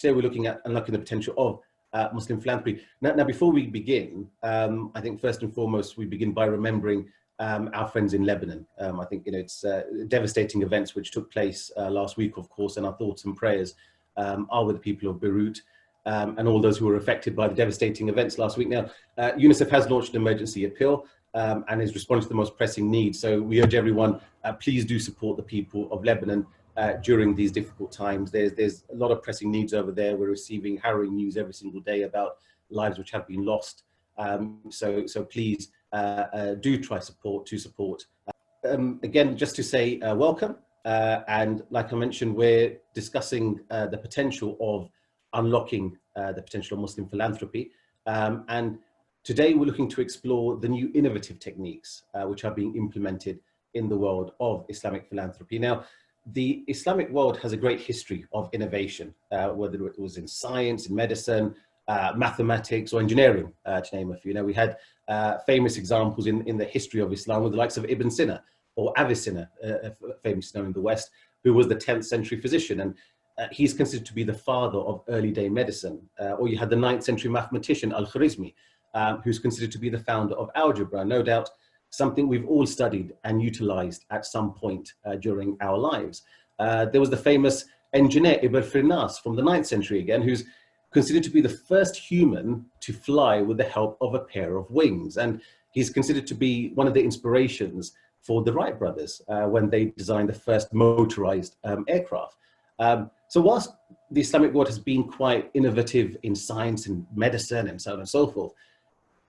Today we're looking at unlocking the potential of Muslim philanthropy. Now, before we begin, I think first and foremost, we begin by remembering our friends in Lebanon. I think, it's devastating events which took place last week, of course, and our thoughts and prayers are with the people of Beirut and all those who were affected by the devastating events last week. Now, Unicef has launched an emergency appeal and is responding to the most pressing needs. So we urge everyone, please do support the people of Lebanon during these difficult times. There's a lot of pressing needs over there. We're receiving harrowing news every single day about lives which have been lost. So please do try to support. Again, just to say welcome. And like I mentioned, we're discussing the potential of unlocking the potential of Muslim philanthropy. And today we're looking to explore the new innovative techniques which are being implemented in the world of Islamic philanthropy. Now, the Islamic world has a great history of innovation, whether it was in science, in medicine, mathematics, or engineering, to name a few. We had famous examples in the history of Islam with the likes of Ibn Sina or Avicenna, famously known in the West, who was the 10th century physician. And he's considered to be the father of early day medicine. Or you had the 9th century mathematician Al-Khwarizmi, who's considered to be the founder of algebra. No doubt something we've all studied and utilized at some point during our lives. There was the famous engineer Ibn Firnas from the 9th century again, who's considered to be the first human to fly with the help of a pair of wings. And he's considered to be one of the inspirations for the Wright brothers when they designed the first motorized aircraft. So whilst the Islamic world has been quite innovative in science and medicine and so on and so forth,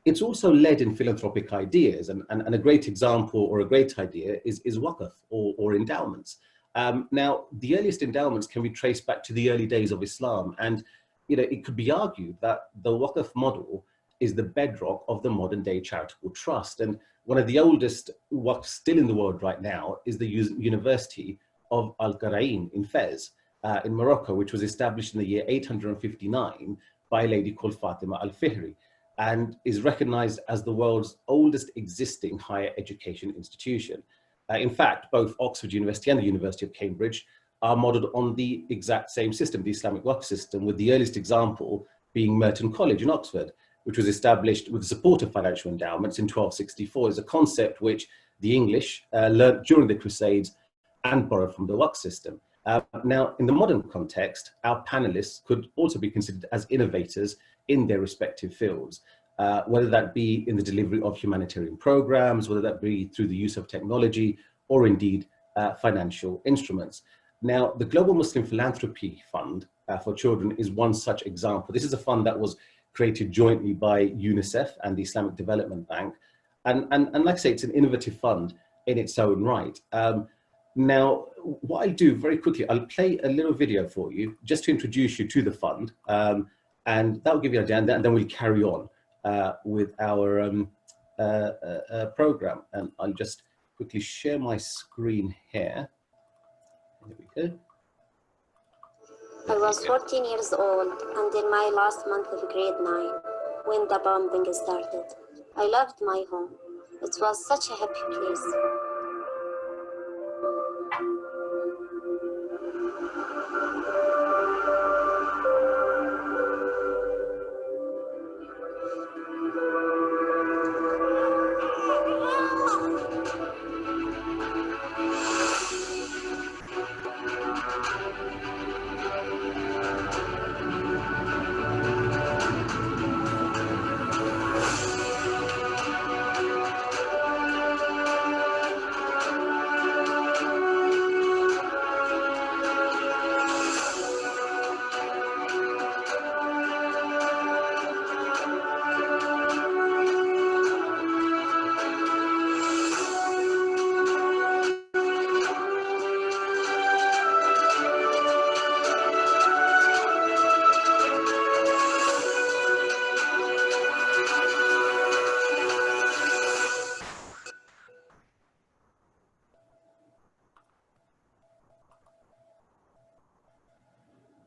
it's also led in philanthropic ideas. And a great example or a great idea is Waqf or endowments. Now, the earliest endowments can be traced back to the early days of Islam. And it could be argued that the Waqf model is the bedrock of the modern day charitable trust. And one of the oldest Waqfs still in the world right now is the University of Al-Qarain in Fez in Morocco, which was established in the year 859 by a lady called Fatima al-Fihri, and is recognized as the world's oldest existing higher education institution. In fact, both Oxford University and the University of Cambridge are modeled on the exact same system, the Islamic Waqf system, with the earliest example being Merton College in Oxford, which was established with the support of financial endowments in 1264. Is a concept which the English learnt during the Crusades and borrowed from the Waqf system. Now, in the modern context, our panelists could also be considered as innovators in their respective fields, whether that be in the delivery of humanitarian programs, whether that be through the use of technology, or indeed financial instruments. Now, the Global Muslim Philanthropy Fund for Children is one such example. This is a fund that was created jointly by Unicef and the Islamic Development Bank. And like I say, it's an innovative fund in its own right. Now, what I'll do very quickly, I'll play a little video for you just to introduce you to the fund. And that will give you an idea, and then we'll carry on with our program. And I'll just quickly share my screen here. There we go. I was 14 years old and in my last month of grade 9 when the bombing started. I loved my home. It was such a happy place.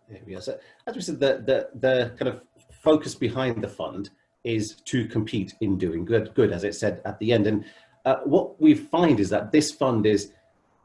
There we go. So, as we said, the kind of focus behind the fund is to compete in doing good, as it said at the end. And what we find is that this fund is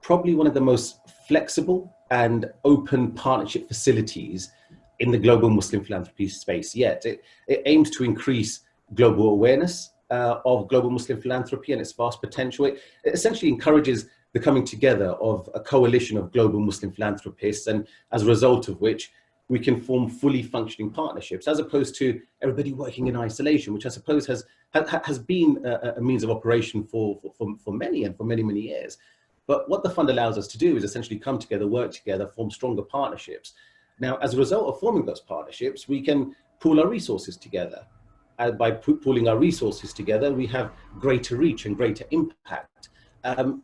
probably one of the most flexible and open partnership facilities in the global Muslim philanthropy space yet. It aims to increase global awareness of global Muslim philanthropy and its vast potential. It essentially encourages the coming together of a coalition of global Muslim philanthropists, and as a result of which we can form fully functioning partnerships, as opposed to everybody working in isolation, which I suppose has been a means of operation for many and for many, many years. But what the fund allows us to do is essentially come together, work together, form stronger partnerships. Now, as a result of forming those partnerships, we can pool our resources together. And by pooling our resources together, we have greater reach and greater impact.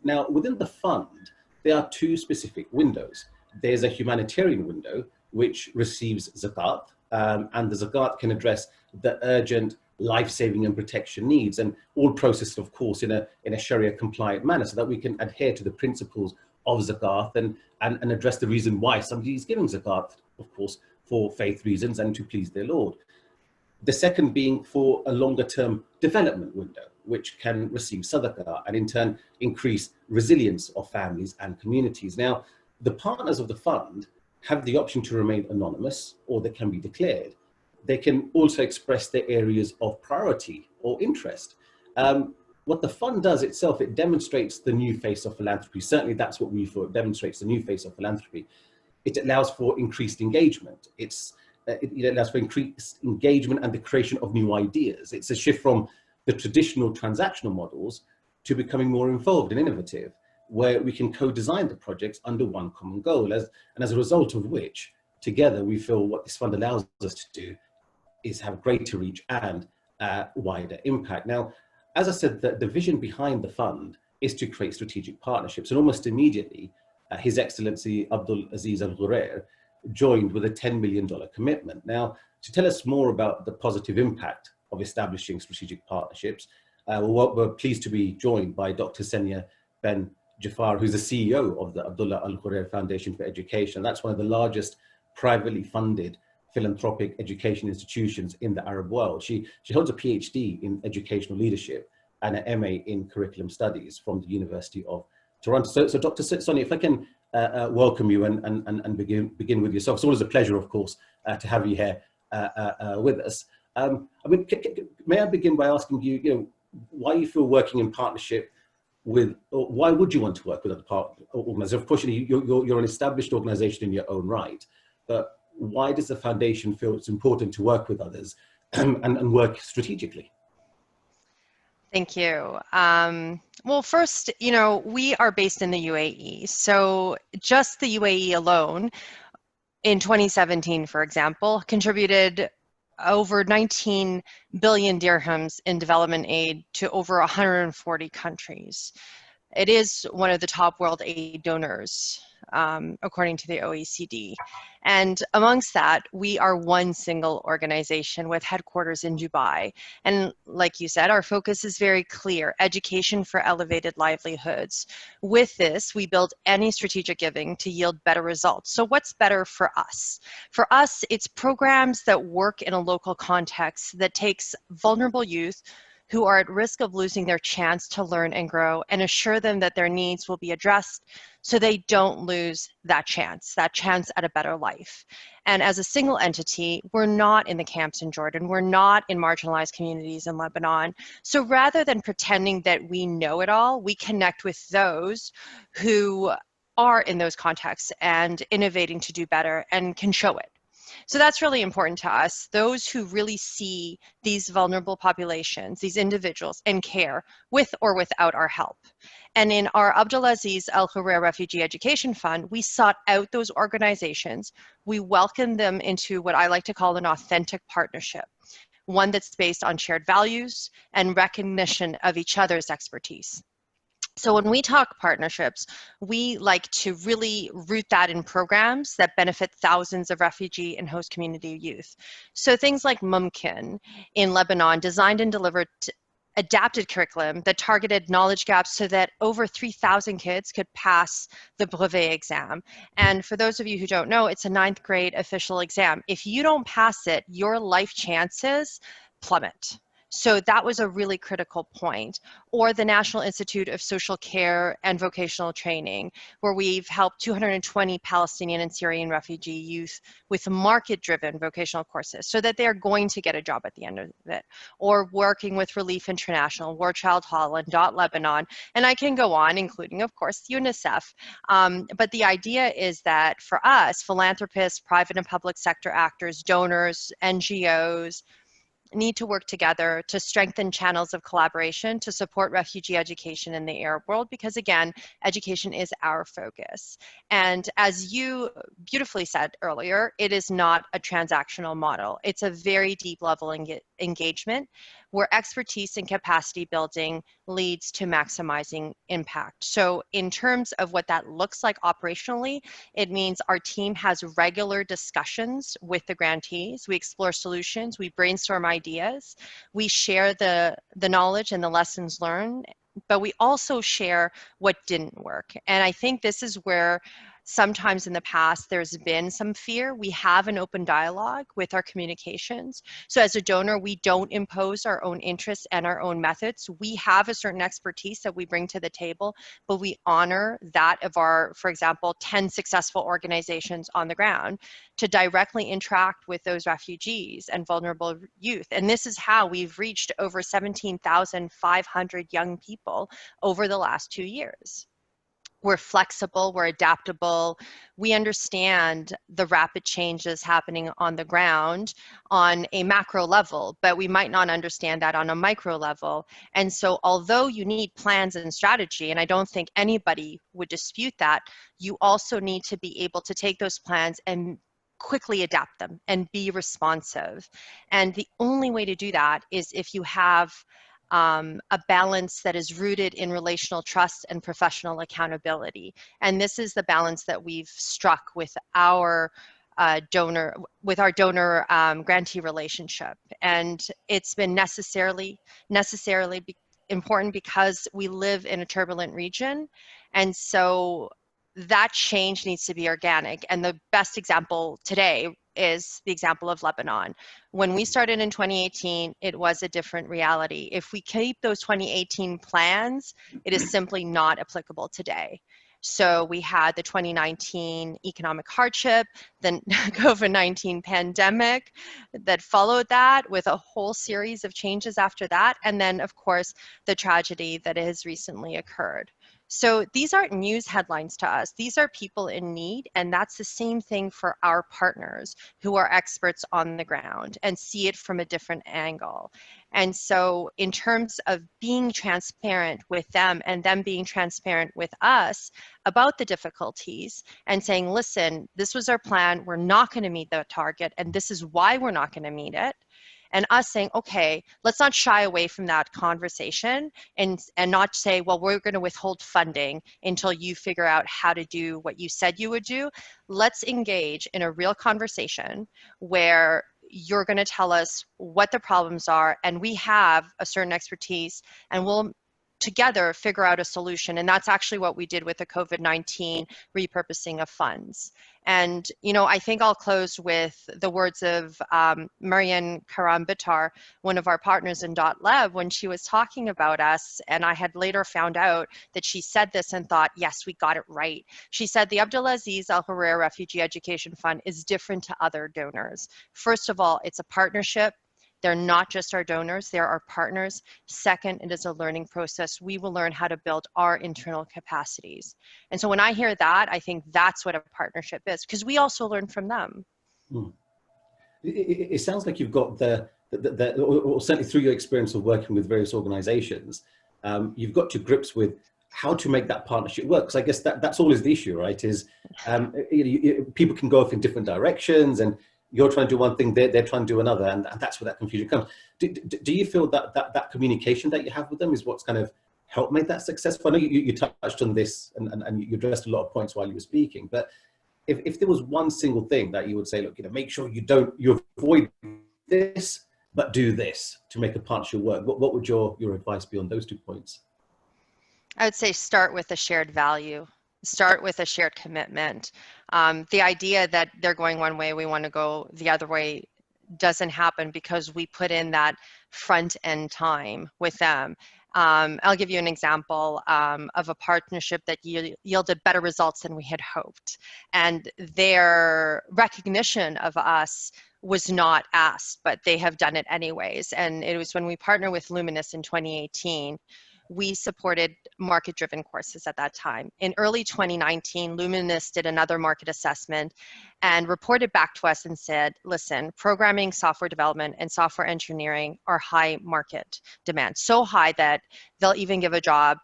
Now, within the fund, there are two specific windows. There's a humanitarian window, which receives zakat, and the zakat can address the urgent life-saving and protection needs, and all processed, of course, in a Sharia-compliant manner, so that we can adhere to the principles of zakat and address the reason why somebody is giving zakat, of course, for faith reasons and to please their Lord. The second being for a longer-term development window, which can receive sadaqah and in turn increase resilience of families and communities. Now, the partners of the fund have the option to remain anonymous, or they can be declared. They can also express their areas of priority or interest. What the fund does itself, it demonstrates the new face of philanthropy. Certainly that's what we feel, it demonstrates the new face of philanthropy. It allows for increased engagement. It allows for increased engagement and the creation of new ideas. It's a shift from the traditional transactional models to becoming more involved and innovative, where we can co-design the projects under one common goal, and as a result of which, together, we feel what this fund allows us to do is have greater reach and wider impact. Now, as I said, the vision behind the fund is to create strategic partnerships, and almost immediately, His Excellency Abdul Aziz Al Ghurair joined with a $10 million commitment. Now, to tell us more about the positive impact of establishing strategic partnerships, we're pleased to be joined by Dr. Senia Ben Jafar, who's the CEO of the Abdullah Al Ghurair Foundation for Education. That's one of the largest privately funded philanthropic education institutions in the Arab world. She holds a PhD in educational leadership and an MA in curriculum studies from the University of Toronto. So Dr. Sonia, if I can welcome you and begin with yourself. It's always a pleasure, of course, to have you here with us. I mean, may I begin by asking you, why you feel working in partnership with, or why would you want to work with other organizations? Of course, you're an established organization in your own right, but why does the foundation feel it's important to work with others and work strategically? Thank you. Well, first, we are based in the UAE. So just the UAE alone in 2017, for example, contributed over 19 billion dirhams in development aid to over 140 countries. It is one of the top world aid donors, according to the OECD. And amongst that, we are one single organization with headquarters in Dubai. And like you said, our focus is very clear: education for elevated livelihoods. With this, we build any strategic giving to yield better results. So what's better for us? For us, it's programs that work in a local context that takes vulnerable youth who are at risk of losing their chance to learn and grow, and assure them that their needs will be addressed so they don't lose that chance at a better life. And as a single entity, we're not in the camps in Jordan, we're not in marginalized communities in Lebanon. So rather than pretending that we know it all, we connect with those who are in those contexts and innovating to do better and can show it. So that's really important to us, those who really see these vulnerable populations, these individuals, and care with or without our help. And in our Abdulaziz Al Ghurair Refugee Education Fund, we sought out those organizations. We welcomed them into what I like to call an authentic partnership, one that's based on shared values and recognition of each other's expertise. So when we talk partnerships, we like to really root that in programs that benefit thousands of refugee and host community youth. So things like Mumkin in Lebanon designed and delivered adapted curriculum that targeted knowledge gaps so that over 3,000 kids could pass the brevet exam. And for those of you who don't know, it's a 9th grade official exam. If you don't pass it, your life chances plummet. So that was a really critical point. Or the National Institute of Social Care and Vocational Training, where we've helped 220 Palestinian and Syrian refugee youth with market-driven vocational courses so that they're going to get a job at the end of it. Or working with Relief International, War Child Holland, Dot Lebanon, and I can go on, including, of course, UNICEF. But the idea is that for us, philanthropists, private and public sector actors, donors, NGOs, need to work together to strengthen channels of collaboration to support refugee education in the Arab world, because again, education is our focus. And as you beautifully said earlier, it is not a transactional model. It's a very deep level engagement where expertise and capacity building leads to maximizing impact. So in terms of what that looks like operationally, it means our team has regular discussions with the grantees. We explore solutions, we brainstorm ideas, we share the knowledge and the lessons learned, but we also share what didn't work. And I think this is where sometimes in the past there's been some fear. We have an open dialogue with our communications. So as a donor, we don't impose our own interests and our own methods. We have a certain expertise that we bring to the table, but we honor that of our, for example, 10 successful organizations on the ground to directly interact with those refugees and vulnerable youth. And this is how we've reached over 17,500 young people over the last 2 years. We're flexible, we're adaptable, we understand the rapid changes happening on the ground on a macro level, but we might not understand that on a micro level. And so although you need plans and strategy, and I don't think anybody would dispute that, you also need to be able to take those plans and quickly adapt them and be responsive. And the only way to do that is if you have a balance that is rooted in relational trust and professional accountability. And this is the balance that we've struck with our donor grantee relationship. And it's been necessarily important because we live in a turbulent region. And so that change needs to be organic. And the best example today is the example of Lebanon. When we started in 2018, it was a different reality. If we keep those 2018 plans, it is simply not applicable today. So we had the 2019 economic hardship, the COVID-19 pandemic that followed that with a whole series of changes after that. And then of course, the tragedy that has recently occurred. So these aren't news headlines to us. These are people in need, and that's the same thing for our partners who are experts on the ground and see it from a different angle. And so in terms of being transparent with them and them being transparent with us about the difficulties and saying, listen, this was our plan, we're not going to meet the target, and this is why we're not going to meet it. And us saying, okay, let's not shy away from that conversation and not say, well, we're going to withhold funding until you figure out how to do what you said you would do. Let's engage in a real conversation where you're going to tell us what the problems are, and we have a certain expertise, and we'll together figure out a solution. And that's actually what we did with the COVID-19 repurposing of funds. And, you know, I think I'll close with the words of Marianne Karam-Bittar, one of our partners in .Lev, when she was talking about us, and I had later found out that she said this and thought, yes, we got it right. She said the Abdulaziz Al Hureir Refugee Education Fund is different to other donors. First of all, it's a partnership. They're not just our donors, they're our partners. Second, it is a learning process. We will learn how to build our internal capacities. And so when I hear that, I think that's what a partnership is, because we also learn from them. It sounds like you've got or certainly through your experience of working with various organizations, you've got to grips with how to make that partnership work. Because I guess that's always the issue, right? Is people can go off in different directions, and you're trying to do one thing, they're trying to do another, and that's where that confusion comes. Do you feel that communication that you have with them is what's kind of helped make that successful? I know you touched on this and you addressed a lot of points while you were speaking, but if there was one single thing that you would say, look, make sure you avoid this, but do this to make a partnership work, what would your advice be on those 2 points? I would say start with a shared value. Start with a shared commitment. The idea that they're going one way, we want to go the other way doesn't happen because we put in that front end time with them. I'll give you an example of a partnership that yielded better results than we had hoped. And their recognition of us was not asked, but they have done it anyways. And it was when we partnered with Luminous in 2018. We supported market-driven courses at that time. In early 2019, Luminous did another market assessment and reported back to us and said, listen, programming, software development, and software engineering are high market demand. So high that they'll even give a job,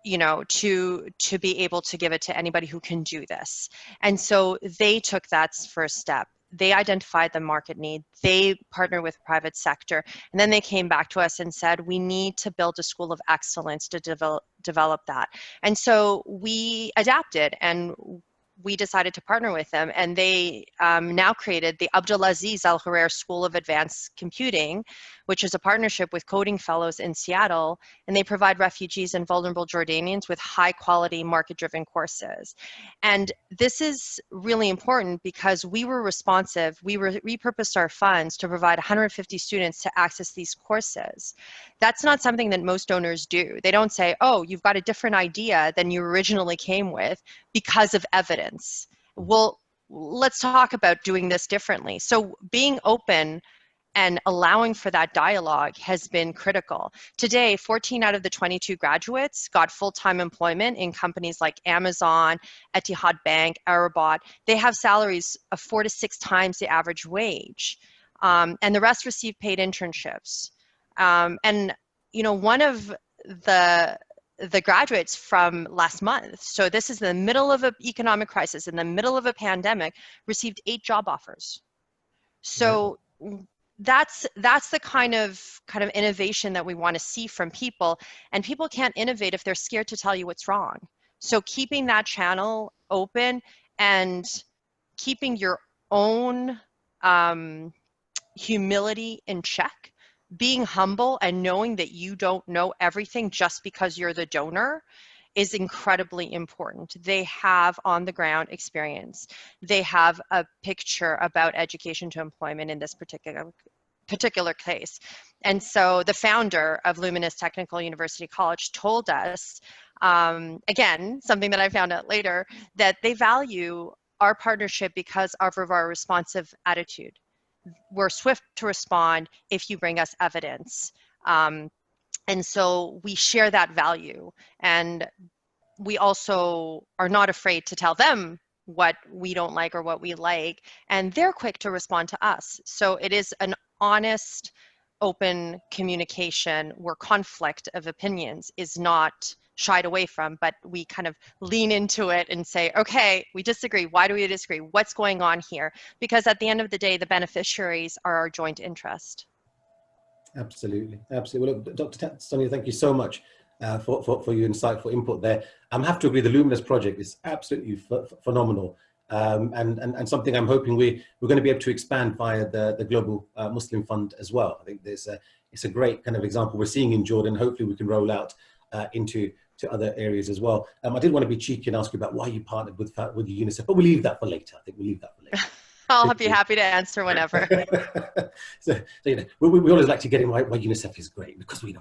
you know, to be able to give it to anybody who can do this. And so they took that first step. They identified the market need, they partnered with private sector, and then they came back to us and said, we need to build a school of excellence to develop that. And so we adapted and we decided to partner with them, and they now created the Abdulaziz Al Kharir School of Advanced Computing, which is a partnership with coding fellows in Seattle, and they provide refugees and vulnerable Jordanians with high quality market-driven courses. And this is really important because we were responsive. We repurposed our funds to provide 150 students to access these courses. That's not something that most donors do. They don't say, oh, you've got a different idea than you originally came with because of evidence. Well, let's talk about doing this differently. So being open and allowing for that dialogue has been critical. Today, 14 out of the 22 graduates got full-time employment in companies like Amazon, Etihad Bank, Arabot. They have salaries of 4 to 6 times the average wage. And the rest receive paid internships. And, you know, one of the graduates from last month, so this is in the middle of an economic crisis, in the middle of a pandemic, received 8 job offers. So that's the kind of innovation that we want to see from people, and people can't innovate if they're scared to tell you what's wrong. So keeping that channel open and keeping your own humility in check, being humble and knowing that you don't know everything just because you're the donor is incredibly important. They have on the ground experience. They have a picture about education to employment in this particular case. And so the founder of Luminous Technical University College told us, again, something that I found out later, that they value our partnership because of our responsive attitude. We're swift to respond if you bring us evidence. And so we share that value, and we also are not afraid to tell them what we don't like or what we like, and they're quick to respond to us. So it is an honest, open communication where conflict of opinions is not shied away from, but we kind of lean into it and say, okay, we disagree. Why do we disagree? What's going on here? Because at the end of the day, the beneficiaries are our joint interest. Absolutely, absolutely. Well, look, Dr. Sonia, thank you so much for your insightful input there. I have to agree, the Luminous project is absolutely phenomenal, and something I'm hoping we're going to be able to expand via the Global Muslim Fund as well. I think it's a great kind of example we're seeing in Jordan. Hopefully we can roll out into other areas as well. I did want to be cheeky and ask you about why you partnered with Unicef, but we'll leave that for later. I think we'll leave that for later. I'll be happy to answer whenever. so you know, we always like to get in why Unicef is great, because we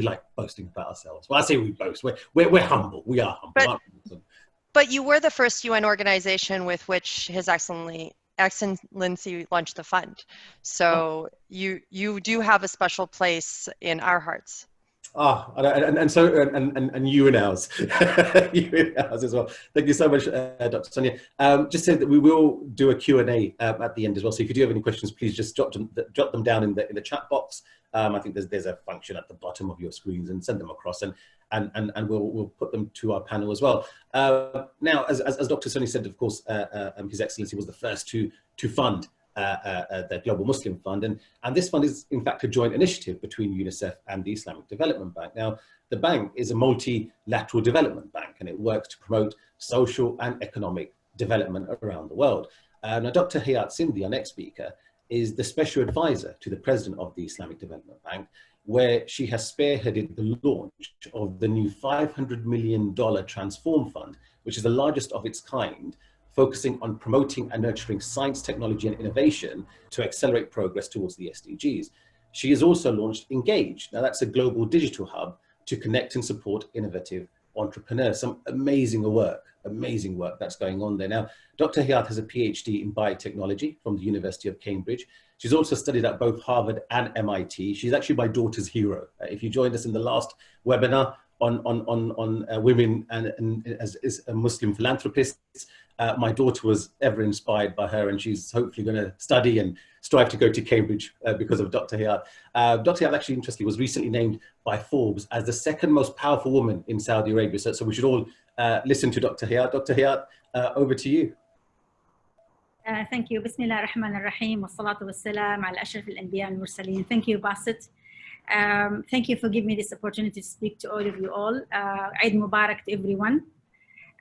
like boasting about ourselves. Well, I say we boast. We're humble. We are humble. But you were the first UN organization with which His Excellency launched the fund. So you do have a special place in our hearts. And you and ours, you and ours as well. Thank you so much, Dr. Sonia. Just say that we will do a Q&A at the end as well. So if you do have any questions, please just jot them down in the chat box. I think there's a function at the bottom of your screens, and send them across, and we'll put them to our panel as well. Now, as Dr. Sonia said, of course, His Excellency was the first to fund the Global Muslim Fund, and this fund is in fact a joint initiative between UNICEF and the Islamic Development Bank. Now, the bank is a multilateral development bank, and it works to promote social and economic development around the world. Now, Dr. Hayat Sindhi, our next speaker, is the special advisor to the president of the Islamic Development Bank, where she has spearheaded the launch of the new $500 million Transform Fund, which is the largest of its kind focusing on promoting and nurturing science, technology, and innovation to accelerate progress towards the SDGs. She has also launched Engage. Now, that's a global digital hub to connect and support innovative entrepreneurs. Some amazing work that's going on there. Now, Dr. Hayat has a PhD in biotechnology from the University of Cambridge. She's also studied at both Harvard and MIT. She's actually my daughter's hero. If you joined us in the last webinar on women and as Muslim philanthropists, my daughter was ever inspired by her, and she's hopefully going to study and strive to go to Cambridge because of Dr. Hayat. Dr. Hayat, actually, interestingly, was recently named by Forbes as the second most powerful woman in Saudi Arabia. So we should all listen to Dr. Hayat. Dr. Hayat, over to you. Thank you. Bismillah ar-Rahman ar-Rahim wa salatu wa salam ala ashraf al-anbiya al-mursaleen. Thank you, Basit. Thank you for giving me this opportunity to speak to all of you all. Eid Mubarak to everyone.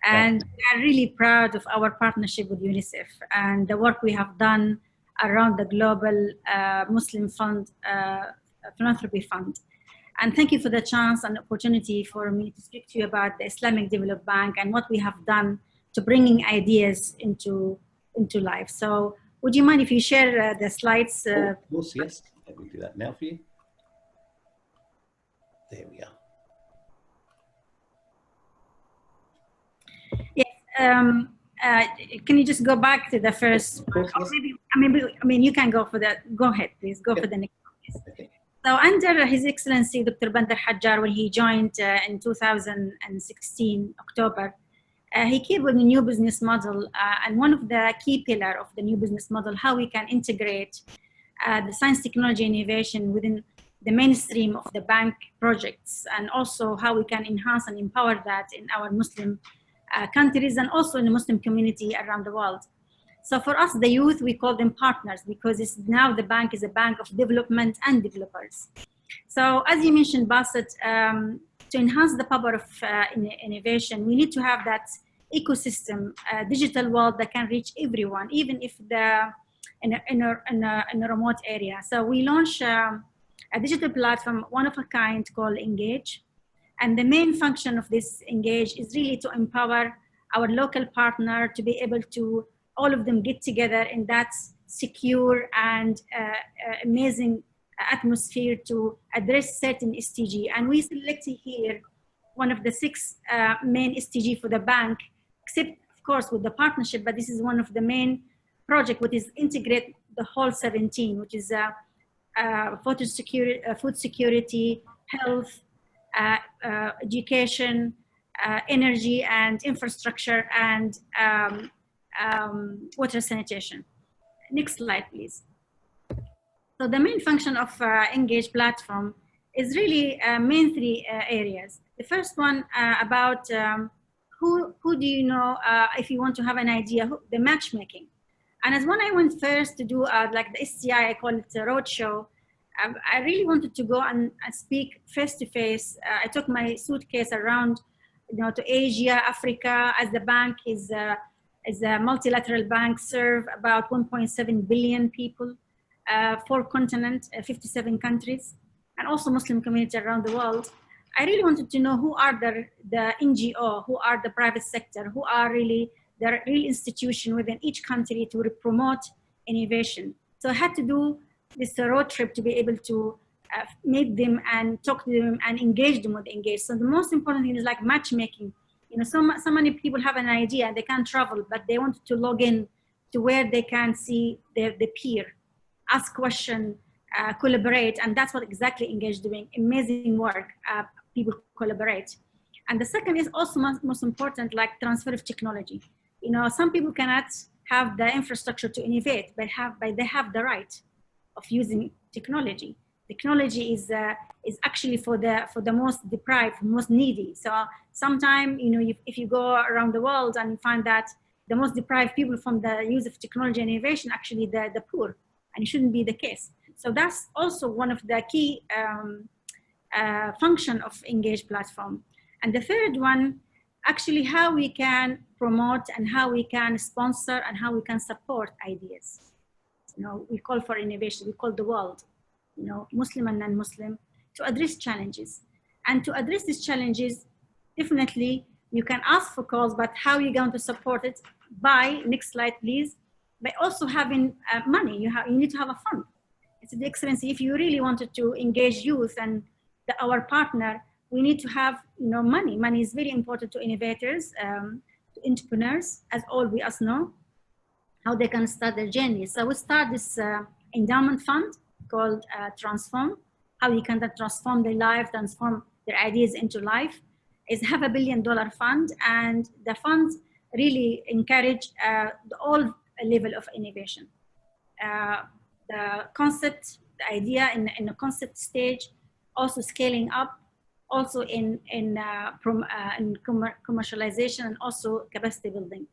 And we are really proud of our partnership with UNICEF and the work we have done around the Global Muslim Philanthropy Fund. And thank you for the chance and opportunity for me to speak to you about the Islamic Development Bank and what we have done to bringing ideas into life. So would you mind if you share the slides? Of course, yes. Let me do that now for you. There we are. Yes. Can you just go back to the first? Of course, yes. Maybe, I mean, you can go for that. Go ahead, please. Go for the next one. Okay. So under His Excellency Dr. Bandar Hajjar, when he joined in 2016, October, he came with a new business model, and one of the key pillars of the new business model, how we can integrate the science, technology, innovation within the mainstream of the bank projects, and also how we can enhance and empower that in our Muslim countries and also in the Muslim community around the world. So for us, the youth, we call them partners because now the bank is a bank of development and developers. So as you mentioned, Basit, to enhance the power of innovation, we need to have that ecosystem, digital world that can reach everyone, even if they're in a remote area. So we launched a digital platform, one of a kind, called Engage. And the main function of this Engage is really to empower our local partner to be able to, all of them get together in that secure and amazing atmosphere to address certain SDG. And we selected here one of the 6 main SDG for the bank, except of course with the partnership, but this is one of the main projects which is integrate the whole 17, which is food security, health, education, energy and infrastructure, and water sanitation. Next slide, please. So the main function of Engage platform is really main 3 areas. The first one about who do you know if you want to have an idea, the matchmaking. And as when I went first to do like the STI, I call it a roadshow, I really wanted to go and speak face to face. I took my suitcase around, to Asia, Africa, as the bank is a multilateral bank, serve about 1.7 billion people, 4 continents, 57 countries, and also Muslim community around the world. I really wanted to know who are the NGO, who are the private sector, who are really the real institution within each country to promote innovation. So I had to do this road trip to be able to meet them and talk to them and engage them with Engage. So the most important thing is like matchmaking. So many people have an idea and they can't travel, but they want to log in to where they can see the peer, ask questions, collaborate, and that's what exactly Engage doing. Amazing work, people collaborate. And the second is also most important, like transfer of technology. Some people cannot have the infrastructure to innovate, but they have the right of using technology. Technology is actually for the most deprived, most needy. So sometimes, if you go around the world and find that the most deprived people from the use of technology and innovation, actually the poor, and it shouldn't be the case. So that's also one of the key function of Engage platform. And the third one, actually how we can promote and how we can sponsor and how we can support ideas. We call for innovation, we call the world, Muslim and non-Muslim, to address challenges. And to address these challenges, definitely you can ask for calls, but how are you going to support it? by, next slide please, by also having money. You need to have a fund. It's the Excellency, if you really wanted to engage youth and our partner, we need to have money. Money is very important to innovators, to entrepreneurs, as all we us know, how they can start their journey. So we start this endowment fund called Transform, how you can transform their life, transform their ideas into life. It's have $1 billion fund, and the funds really encourage all level of innovation. The concept, the idea in the concept stage, also scaling up, also in commercialization, and also capacity building.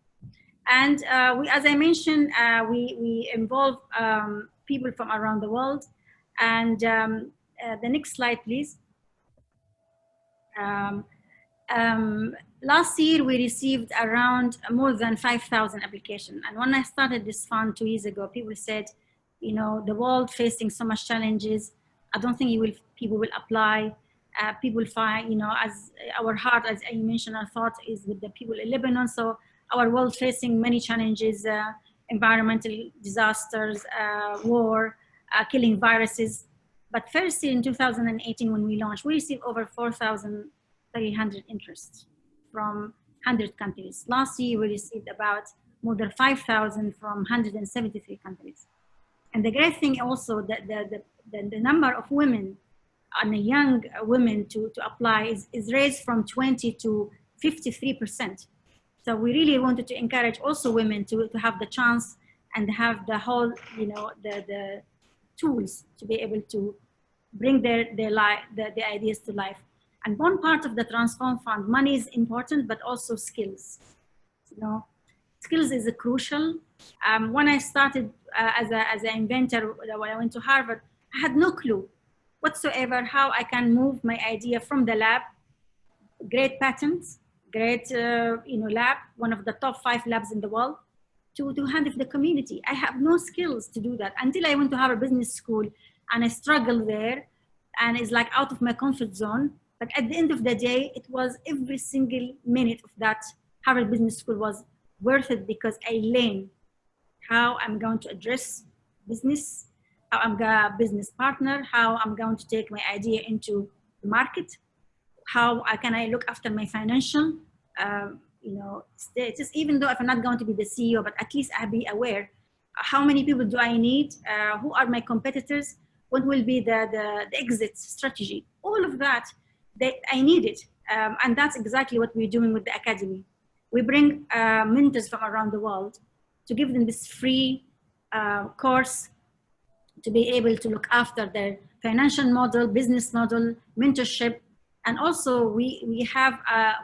And as I mentioned, we involve people from around the world. And the next slide, please. Last year, we received around more than 5,000 applications. And when I started this fund 2 years ago, people said, the world facing so much challenges. I don't think people will apply. People find, as our heart, as you mentioned, our thought is with the people in Lebanon. So our world facing many challenges, environmental disasters, war, killing viruses. But first in 2018, when we launched, we received over 4,300 interests from 100 countries. Last year, we received about more than 5,000 from 173 countries. And the great thing also that the number of women and young women to apply is raised from 20 to 53%. So we really wanted to encourage also women to have the chance and have the whole, the tools to be able to bring their ideas to life. And one part of the Transform Fund, money is important, but also skills. Skills is crucial. When I started as an inventor, when I went to Harvard, I had no clue whatsoever how I can move my idea from the lab, great patents, great lab, one of the top 5 labs in the world, to hand of the community. I have no skills to do that until I went to Harvard Business School, and I struggled there, and it's like out of my comfort zone. But at the end of the day, it was every single minute of that Harvard Business School was worth it, because I learned how I'm going to address business, how I'm going to business partner, how I'm going to take my idea into the market, how can I look after my financial, status, even though if I'm not going to be the CEO, but at least I'll be aware, how many people do I need, who are my competitors, what will be the exit strategy, all of that I need it. And that's exactly what we're doing with the Academy. We bring mentors from around the world to give them this free course to be able to look after their financial model, business model, mentorship. And also we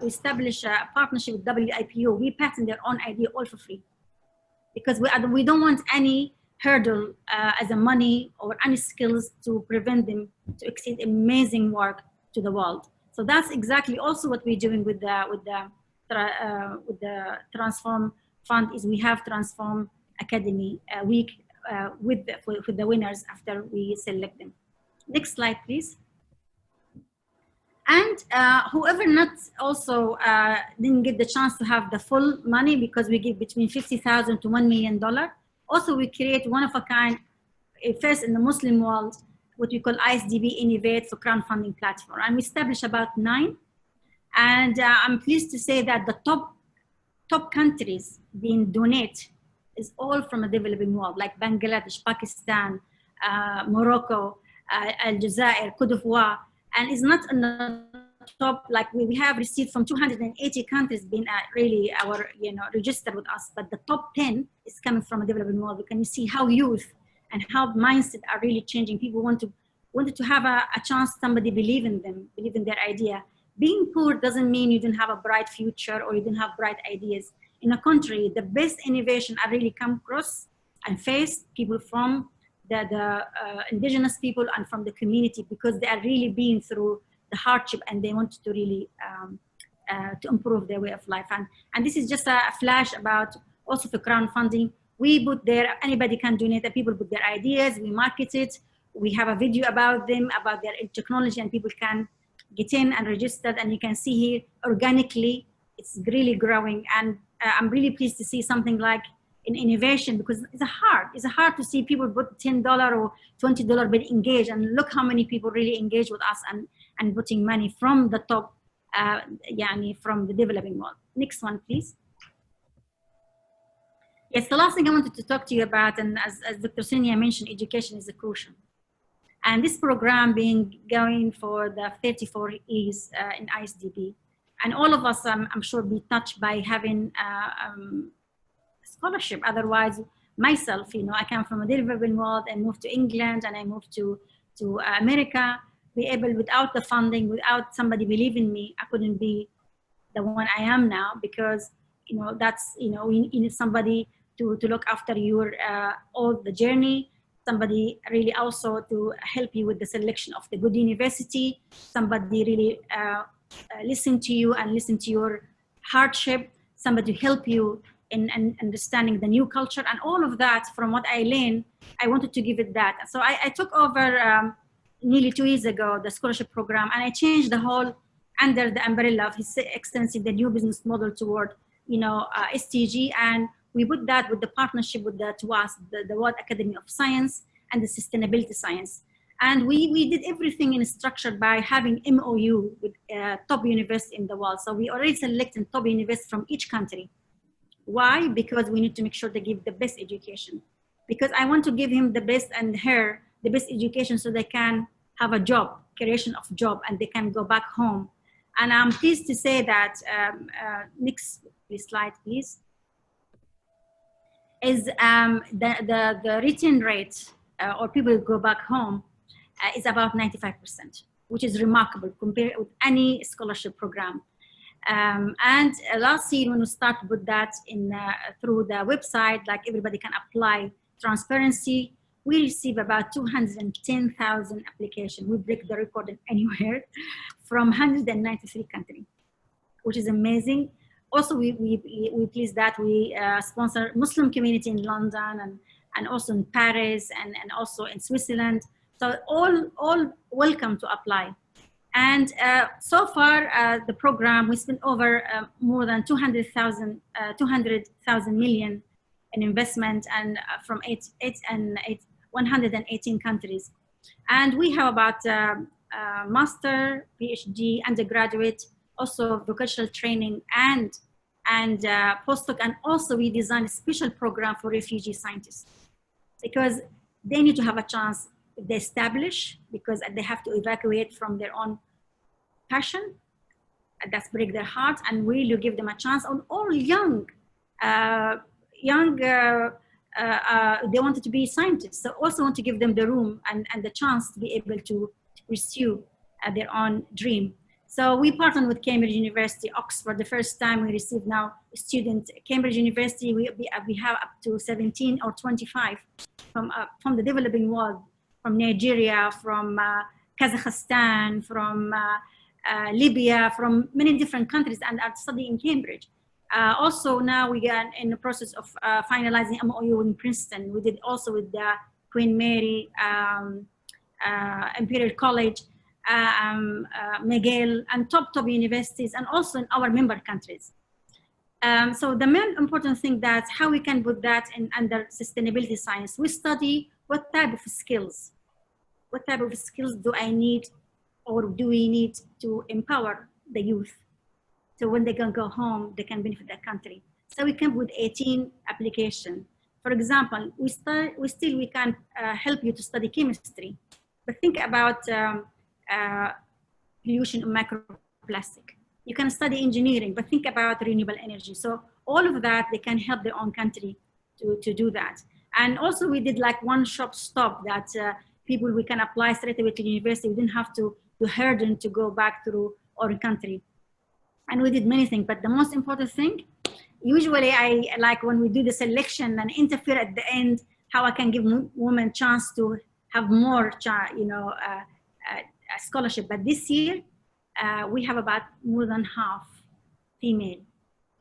establish a partnership with WIPO. We patent their own idea all for free, because we don't want any hurdle as a money or any skills to prevent them to exceed amazing work to the world. So that's exactly also what we're doing with the Transform Fund. Is we have Transform Academy week with the winners after we select them. Next slide, please. And whoever not also didn't get the chance to have the full money, because we give between $50,000 to $1 million. Also, we create one of a kind, first in the Muslim world, what we call ISDB Innovate for crowdfunding platform. And we established about 9. And I'm pleased to say that the top countries being donate is all from a developing world, like Bangladesh, Pakistan, Morocco, Algeria, Cote d'Ivoire. And it's not on the top, like we have received from 280 countries being really our, registered with us, but the top 10 is coming from a developing world. We can see how youth and how mindset are really changing. People wanted to have a chance, somebody believe in them, believe in their idea. Being poor doesn't mean you didn't have a bright future or you didn't have bright ideas. In a country, the best innovation are really come across and face people from the indigenous people and from the community, because they are really being through the hardship and they want to really to improve their way of life. And this is just a flash about also for crowdfunding. We put there, anybody can donate, the people put their ideas, we market it, we have a video about them, about their technology, and people can get in and register. And you can see here organically, it's really growing. And I'm really pleased to see something like in innovation, because it's hard to see people put $10 or $20 but engage, and look how many people really engage with us and putting money from the top, from the developing world. Next one, please. Yes, the last thing I wanted to talk to you about, and as Dr. Sonia mentioned, education is crucial. And this program being going for the 34 years in ISDB, and all of us, I'm sure, be touched by having scholarship. Otherwise, myself, I come from a developing world and moved to England, and I moved to America. Be able, without the funding, without somebody believing me, I couldn't be the one I am now, because that's we need somebody to look after your all the journey, somebody really also to help you with the selection of the good university, somebody really listen to you and listen to your hardship, somebody to help you in understanding the new culture, and all of that. From what I learned, I wanted to give it that. So I took over nearly 2 years ago the scholarship program, and I changed the whole under the umbrella of His Excellency the new business model toward STG, and we put that with the partnership with the World Academy of Science and the Sustainability Science. And we did everything in structured by having MOU with top university in the world. So we already selected top universities from each country. Why? Because we need to make sure they give the best education. Because I want to give him the best and her the best education, so they can have a job, creation of job, and they can go back home. And I'm pleased to say that, next slide, please, is the return rate, or people who go back home, is about 95%, which is remarkable compared with any scholarship program. And last year, when we started with that through the website, like everybody can apply, transparency, we receive about 210,000 applications. We break the record in anywhere from 193 countries, which is amazing. Also, we pleased that we sponsor Muslim community in London and also in Paris and also in Switzerland. So all welcome to apply. And so far, the program, we spent over more than 200,000 million in investment, and from 118 countries. And we have about master, PhD, undergraduate, also vocational training and postdoc. And also we designed a special program for refugee scientists, because they need to have a chance if they establish, because they have to evacuate from their own passion, and that's break their heart, and really give them a chance. On all young, they wanted to be scientists, so also want to give them the room and the chance to be able to pursue their own dream. So we partnered with Cambridge University, Oxford. The first time we received now student Cambridge University, we have up to 17 or 25 from the developing world, from Nigeria, from Kazakhstan, from Libya, from many different countries, and are studying in Cambridge. Also now we are in the process of finalizing MOU in Princeton. We did also with the Queen Mary, Imperial College, McGill, and top universities, and also in our member countries. So the main important thing that's how we can put that in under sustainability science. We study what type of skills do I need, or do we need to empower the youth, so when they can go home, they can benefit the country. So we come with 18 applications. For example, we can help you to study chemistry, but think about pollution of microplastic. You can study engineering, but think about renewable energy. So all of that, they can help their own country to do that. And also we did like one-stop shop that people, we can apply straight away to the university. We didn't have to hurdle to go back through our country. And we did many things, but the most important thing, usually I like when we do the selection and interfere at the end, how I can give women chance to have more, scholarship. But this year, we have about more than half female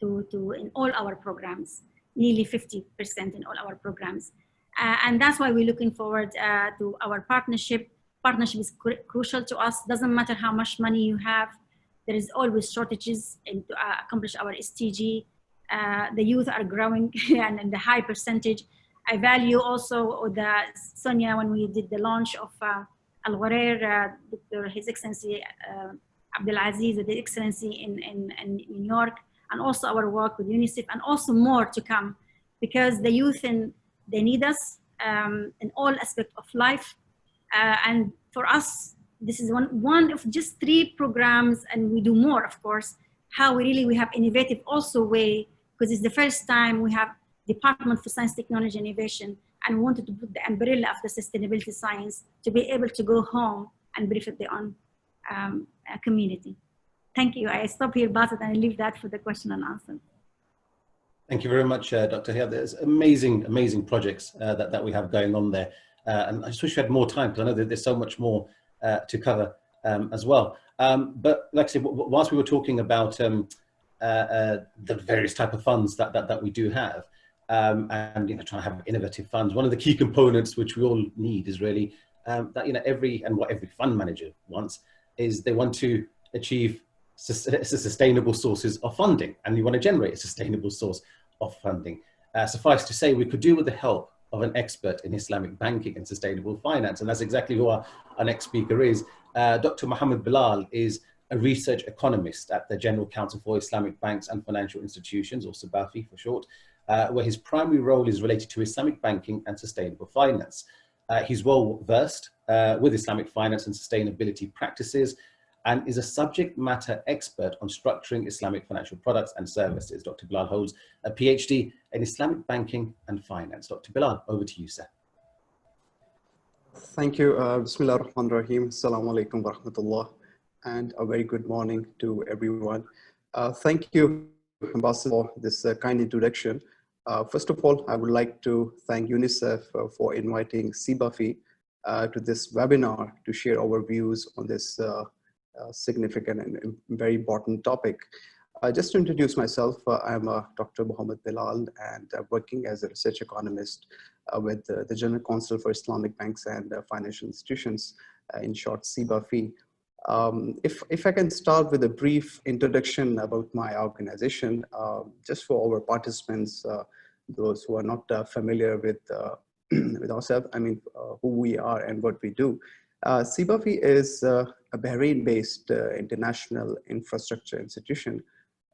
in all our programs, nearly 50% in all our programs. And that's why we're looking forward to our partnership. Partnership is crucial to us. Doesn't matter how much money you have. There is always shortages to accomplish our SDG. the youth are growing and the high percentage. I value also Sonia, when we did the launch of Al Ghurair, His Excellency Abdulaziz, the Excellency in New York, and also our work with UNICEF, and also more to come, because the youth, they need us in all aspects of life. And for us, this is one of just 3 programs, and we do more, of course, how we have innovative also way, because it's the first time we have Department for Science, Technology, and Innovation, and we wanted to put the umbrella of the sustainability science to be able to go home and benefit their own community. Thank you. I stop here, Basit, and I leave that for the question and answer. Thank you very much, Dr. Hayat. There's amazing, amazing projects that we have going on there. And I just wish we had more time, because I know that there's so much more to cover as well. But like I said, whilst we were talking about the various type of funds that we do have, and trying to have innovative funds, one of the key components which we all need is really that every fund manager wants is they want to achieve sustainable sources of funding, and you want to generate a sustainable source of funding. Suffice to say, we could do with the help of an expert in Islamic banking and sustainable finance, and that's exactly who our next speaker is. Dr. Mohammed Bilal is a research economist at the General Council for Islamic Banks and Financial Institutions, or SABAFI for short, where his primary role is related to Islamic banking and sustainable finance. He's well versed with Islamic finance and sustainability practices, and is a subject matter expert on structuring Islamic financial products and services. Dr. Bilal holds a PhD in Islamic banking and finance. Dr. Bilal, over to you, sir. Thank you. Bismillah ar-Rahman ar-Rahim. Assalamu alaikum wa rahmatullah. And a very good morning to everyone. Thank you, Ambassador, for this kind introduction. First of all, I would like to thank UNICEF for inviting CBAFI to this webinar to share our views on this significant and very important topic. Just to introduce myself, I'm Dr. Mohammed Bilal, and working as a research economist with the General Council for Islamic Banks and Financial Institutions, in short, CBAFI. If I can start with a brief introduction about my organization, just for our participants, those who are not familiar with ourselves, who we are and what we do. CBAFI is a Bahrain-based international infrastructure institution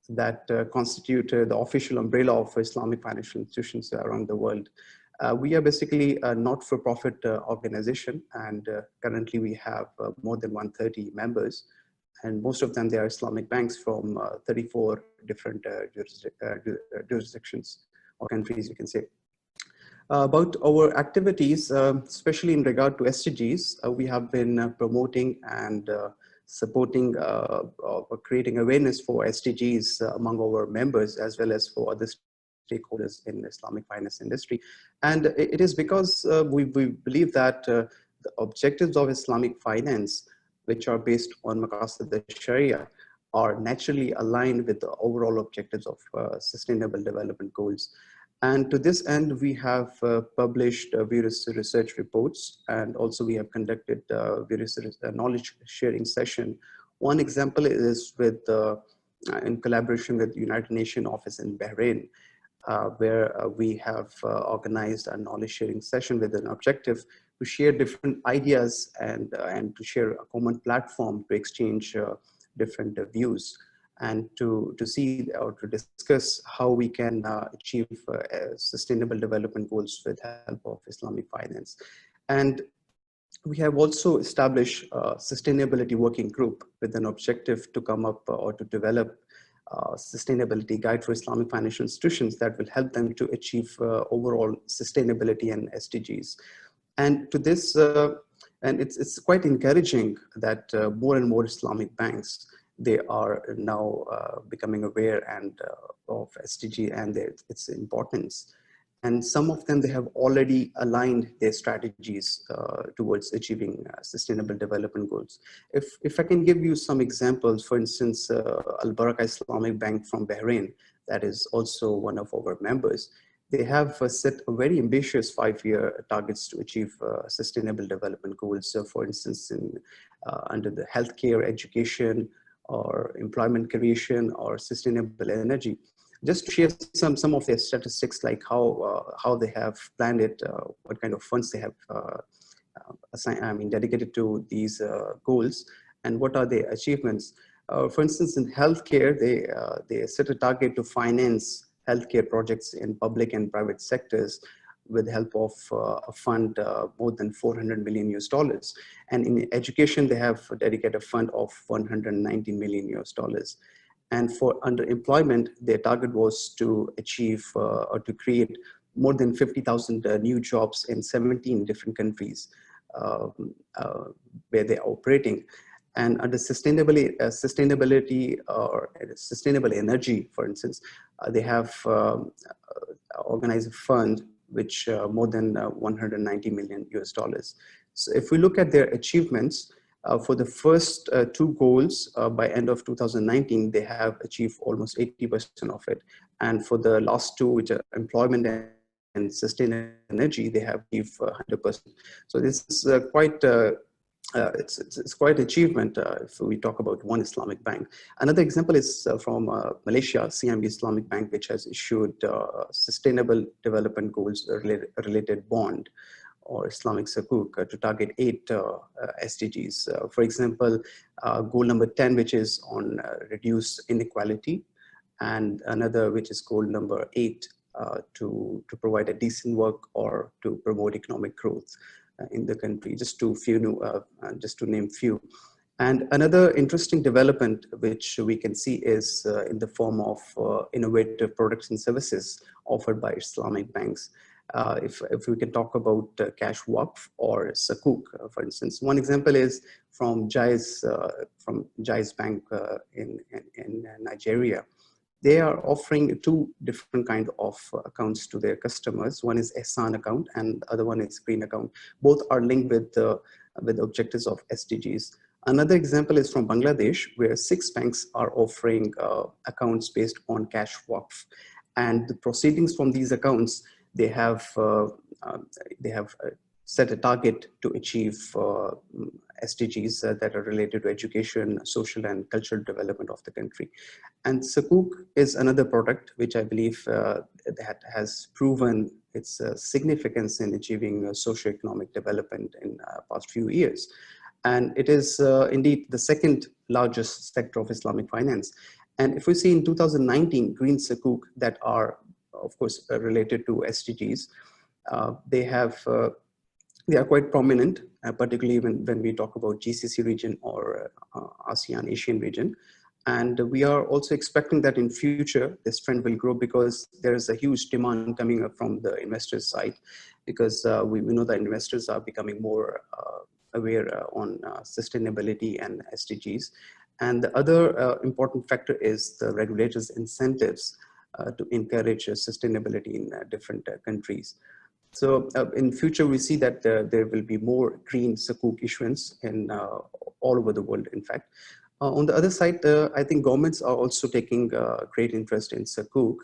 that constitutes the official umbrella of Islamic financial institutions around the world. We are basically a not-for-profit organization, and currently we have more than 130 members, and most of them, they are Islamic banks from 34 different jurisdictions or countries, you can say. About our activities, especially in regard to SDGs, we have been promoting and supporting or creating awareness for SDGs among our members, as well as for other stakeholders in the Islamic finance industry. And it is because we believe that the objectives of Islamic finance, which are based on Maqasid al-Sharia, are naturally aligned with the overall objectives of Sustainable Development Goals. And to this end, we have published various research reports, and also we have conducted various knowledge sharing sessions. One example is with in collaboration with the United Nations office in Bahrain, where we have organized a knowledge sharing session with an objective to share different ideas and to share a common platform to exchange different views, and to see or to discuss how we can achieve sustainable development goals with help of Islamic finance. And we have also established a sustainability working group with an objective to come up or to develop sustainability guide for Islamic financial institutions that will help them to achieve overall sustainability and SDGs. And to this, and it's quite encouraging that more and more Islamic banks, they are now becoming aware and of SDG and its importance. And some of them, they have already aligned their strategies towards achieving sustainable development goals. If I can give you some examples, for instance, Al Baraka Islamic Bank from Bahrain, that is also one of our members, they have set a very ambitious 5-year targets to achieve sustainable development goals. So for instance, under the healthcare, education, or employment creation, or sustainable energy. Just to share some of their statistics, like how they have planned it, what kind of funds they have dedicated to these goals, and what are their achievements. For instance, in healthcare, they set a target to finance healthcare projects in public and private sectors with the help of a fund more than $400 million US. And in education, they have a dedicated fund of $190 million US. And for underemployment, their target was to achieve or to create more than 50,000 new jobs in 17 different countries where they're operating. And under sustainability or sustainable energy, for instance, they have organized a fund which more than 190 million US dollars. So if we look at their achievements, for the first two goals by end of 2019, they have achieved almost 80% of it. And for the last two, which are employment and sustainable energy, they have achieved 100%. So this is quite it's quite achievement if we talk about one Islamic bank. Another example is from Malaysia, Cmb Islamic Bank, which has issued sustainable development goals related bond, or Islamic Sukuk, to target 8 SDGs. For example, goal number 10, which is on reduce inequality, and another which is goal number 8, to provide a decent work or to promote economic growth in the country, just to name few. And another interesting development which we can see is in the form of innovative products and services offered by Islamic banks. If we can talk about cash waqf or sukuk, for instance. One example is from Jais Bank in Nigeria. They are offering 2 different kinds of accounts to their customers. One is Ehsan account and the other one is Green account. Both are linked with the objectives of SDGs. Another example is from Bangladesh, where 6 banks are offering accounts based on cash waqf. And the proceedings from these accounts, they have set a target to achieve SDGs that are related to education, social and cultural development of the country. And Sukuk is another product which I believe that has proven its significance in achieving socio-economic development in past few years. And it is indeed the second largest sector of Islamic finance. And if we see in 2019, Green Sukuk that are, of course, related to SDGs, they are quite prominent, particularly when we talk about GCC region or ASEAN Asian region. And we are also expecting that in future, this trend will grow because there is a huge demand coming up from the investors side, because we know that investors are becoming more aware on sustainability and SDGs. And the other important factor is the regulators' incentives to encourage sustainability in different countries. So in future, we see that there will be more green sukuk issuance in all over the world, in fact. On the other side, I think governments are also taking great interest in sukuk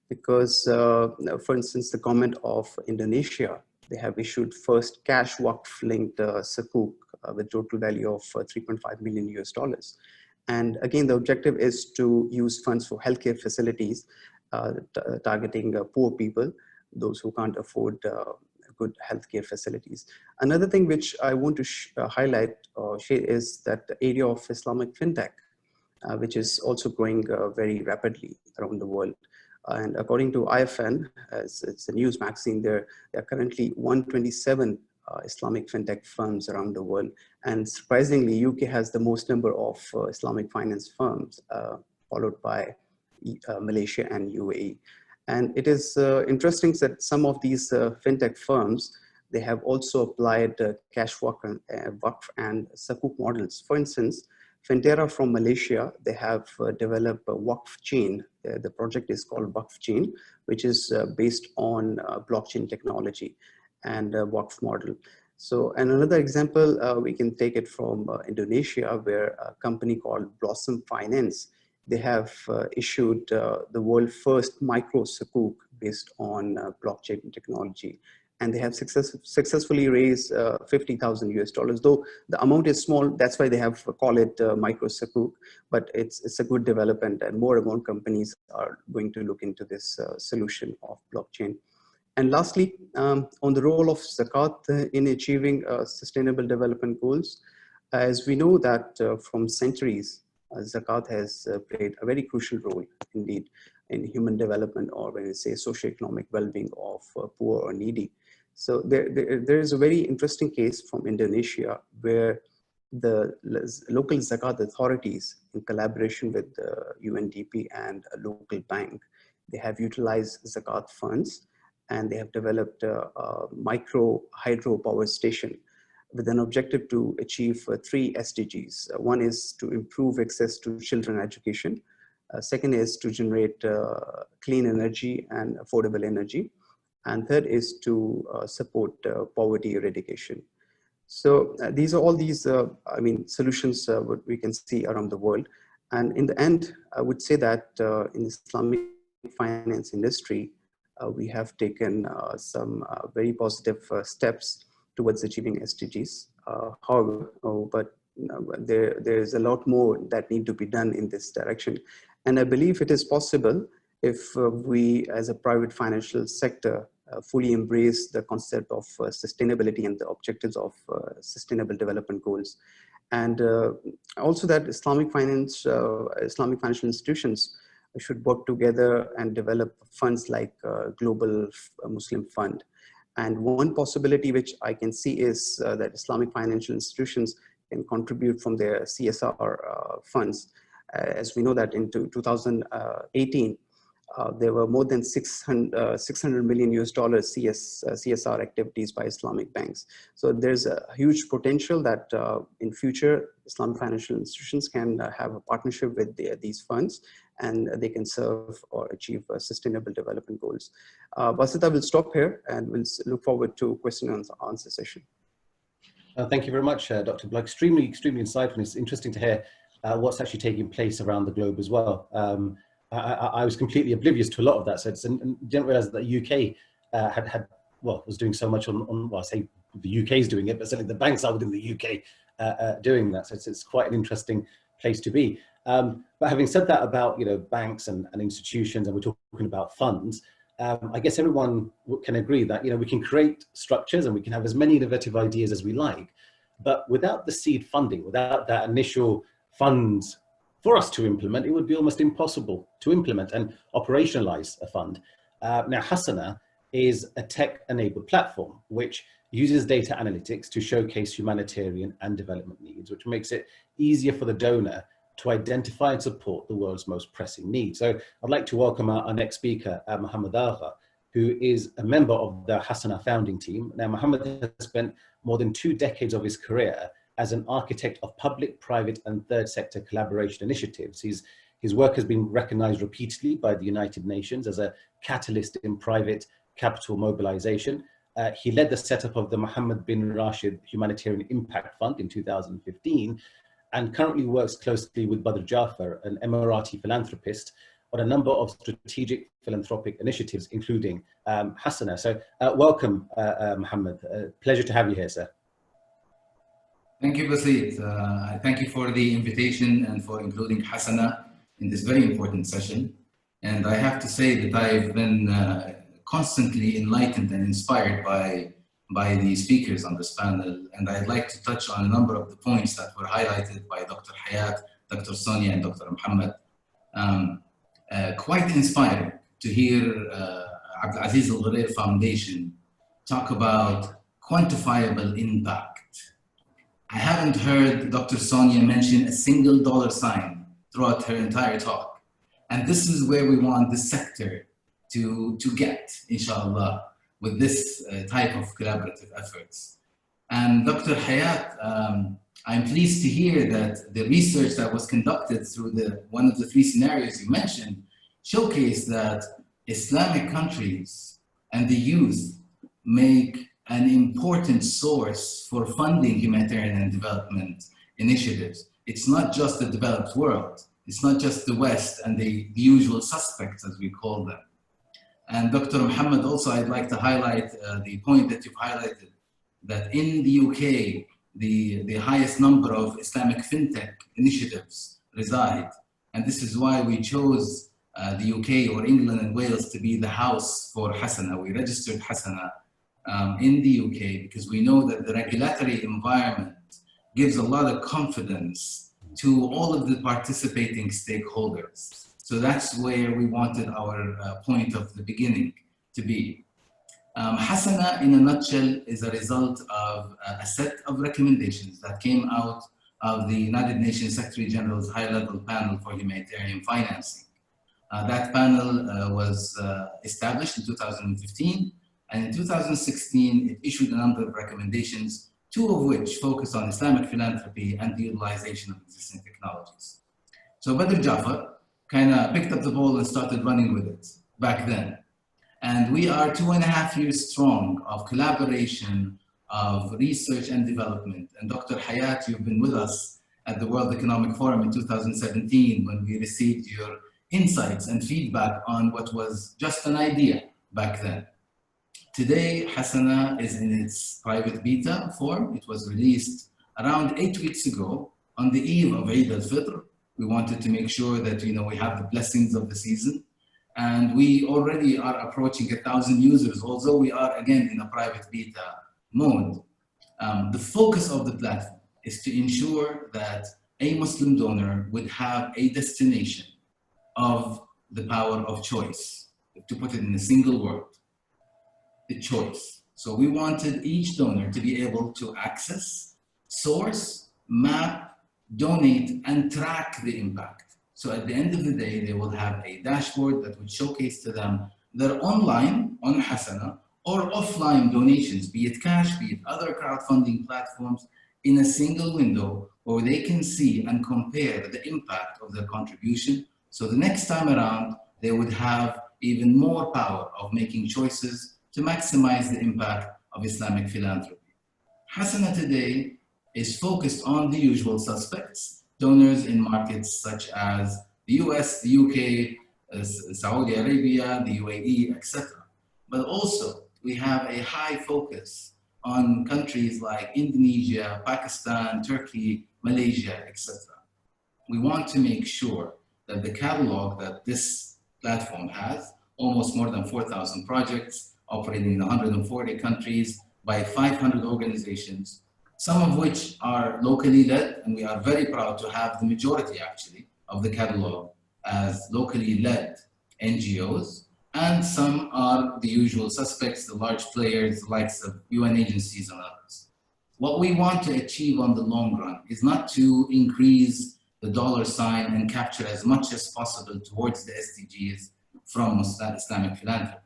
because, for instance, the government of Indonesia, they have issued first cash waqf linked sukuk with total value of 3.5 million US dollars. And again, the objective is to use funds for healthcare facilities, targeting poor people, those who can't afford good healthcare facilities. Another thing which I want to highlight or share is that the area of Islamic Fintech, which is also growing very rapidly around the world. And according to IFN, it's a news magazine, there are currently 127 Islamic Fintech firms around the world. And surprisingly, UK has the most number of Islamic finance firms, followed by Malaysia and UAE. And it is interesting that some of these fintech firms, they have also applied cash waqf and sukuk models. For instance, Fintera from Malaysia, they have developed a Waqf chain. The project is called Waqf chain, which is based on blockchain technology and Waqf model. So, and another example, we can take it from Indonesia, where a company called Blossom Finance, they have issued the world's first micro sukuk based on blockchain technology. and they have successfully raised 50,000 US dollars. Though the amount is small, that's why they have call it micro sukuk, but it's a good development, and more and more companies are going to look into this solution of blockchain. And lastly, on the role of zakat in achieving sustainable development goals, as we know that from centuries, zakat has played a very crucial role indeed in human development, or when we say socioeconomic well-being of poor or needy. So there is a very interesting case from Indonesia where the local zakat authorities, in collaboration with the UNDP and a local bank, they have utilized zakat funds, and they have developed a micro hydro power station with an objective to achieve 3 SDGs. One is to improve access to children education. Second is to generate clean energy and affordable energy. And third is to support poverty eradication. So these are all these, solutions what we can see around the world. And in the end, I would say that in the Islamic finance industry, we have taken some very positive steps towards achieving SDGs. However, there is a lot more that need to be done in this direction. And I believe it is possible if we as a private financial sector fully embrace the concept of sustainability and the objectives of sustainable development goals. And also that Islamic financial institutions should work together and develop funds like Global Muslim Fund. And one possibility which I can see is that Islamic financial institutions can contribute from their CSR funds. As we know that in 2018, there were more than 600 million US dollars CSR activities by Islamic banks. So there's a huge potential that in future Islamic financial institutions can have a partnership with these funds, and they can serve or achieve sustainable development goals. Basita will stop here, and we'll look forward to question and answer session. Thank you very much, Dr. Block. Extremely insightful. It's interesting to hear what's actually taking place around the globe as well. I was completely oblivious to a lot of that. So and didn't realize that the UK was doing so much on well, I say the UK is doing it, but certainly the banks are within the UK doing that. So it's quite an interesting place to be. But having said that about banks and institutions, and we're talking about funds, I guess everyone can agree that we can create structures and we can have as many innovative ideas as we like, but without the seed funding, without that initial funds for us to implement, it would be almost impossible to implement and operationalize a fund. Now, Hasana is a tech-enabled platform which uses data analytics to showcase humanitarian and development needs, which makes it easier for the donor to identify and support the world's most pressing needs. So I'd like to welcome our next speaker, Mohammed Agha, who is a member of the Hasana founding team. Now, Mohammed has spent more than 2 decades of his career as an architect of public, private, and third sector collaboration initiatives. His work has been recognized repeatedly by the United Nations as a catalyst in private capital mobilization. He led the setup of the Mohammed bin Rashid Humanitarian Impact Fund in 2015, and currently works closely with Badr Jafar, an Emirati philanthropist, on a number of strategic philanthropic initiatives, including Hasana. So welcome, Mohammed. Pleasure to have you here, sir. Thank you, Basit. Thank you for the invitation and for including Hasana in this very important session. And I have to say that I've been constantly enlightened and inspired by the speakers on this panel. And I'd like to touch on a number of the points that were highlighted by Dr. Hayat, Dr. Sonia, and Dr. Muhammad. Quite inspiring to hear Abdulaziz Al Ghareer Foundation talk about quantifiable impact. I haven't heard Dr. Sonia mention a single $sign throughout her entire talk. And this is where we want the sector to get, inshallah, with this type of collaborative efforts. And Dr. Hayat, I'm pleased to hear that the research that was conducted through one of the 3 scenarios you mentioned showcased that Islamic countries and the youth make an important source for funding humanitarian and development initiatives. It's not just the developed world. It's not just the West and the usual suspects, as we call them. And Dr. Muhammad, also I'd like to highlight the point that you've highlighted, that in the UK, the highest number of Islamic Fintech initiatives reside. And this is why we chose the UK or England and Wales to be the house for Hasana. We registered Hasana in the UK because we know that the regulatory environment gives a lot of confidence to all of the participating stakeholders. So that's where we wanted our point of the beginning to be. Hasana, in a nutshell, is a result of a set of recommendations that came out of the United Nations Secretary General's high-level panel for humanitarian financing. That panel was established in 2015, and in 2016, it issued a number of recommendations, two of which focus on Islamic philanthropy and the utilization of existing technologies. So Badr Jafar kind of picked up the ball and started running with it back then. And we are 2.5 years strong of collaboration, of research and development. And Dr. Hayat, you've been with us at the World Economic Forum in 2017 when we received your insights and feedback on what was just an idea back then. Today, Hasana is in its private beta form. It was released around 8 weeks ago on the eve of Eid al-Fitr. We wanted to make sure that we have the blessings of the season. And we already are approaching 1,000 users, although we are again in a private beta mode. The focus of the platform is to ensure that a Muslim donor would have a destination of the power of choice. To put it in a single word, the choice. So we wanted each donor to be able to access, source, map, donate, and track the impact. So at the end of the day, they will have a dashboard that would showcase to them their online on Hasana or offline donations, be it cash, be it other crowdfunding platforms, in a single window where they can see and compare the impact of their contribution. So the next time around, they would have even more power of making choices to maximize the impact of Islamic philanthropy. Hasana today is focused on the usual suspects, donors in markets such as the US, the UK, Saudi Arabia, the UAE, etc. But also, we have a high focus on countries like Indonesia, Pakistan, Turkey, Malaysia, etc. We want to make sure that the catalog that this platform has, almost more than 4,000 projects operating in 140 countries by 500 organizations, some of which are locally led, and we are very proud to have the majority actually of the catalog as locally led NGOs, and some are the usual suspects, the large players, the likes of UN agencies and others. What we want to achieve on the long run is not to increase the dollar sign and capture as much as possible towards the SDGs from Islamic philanthropy.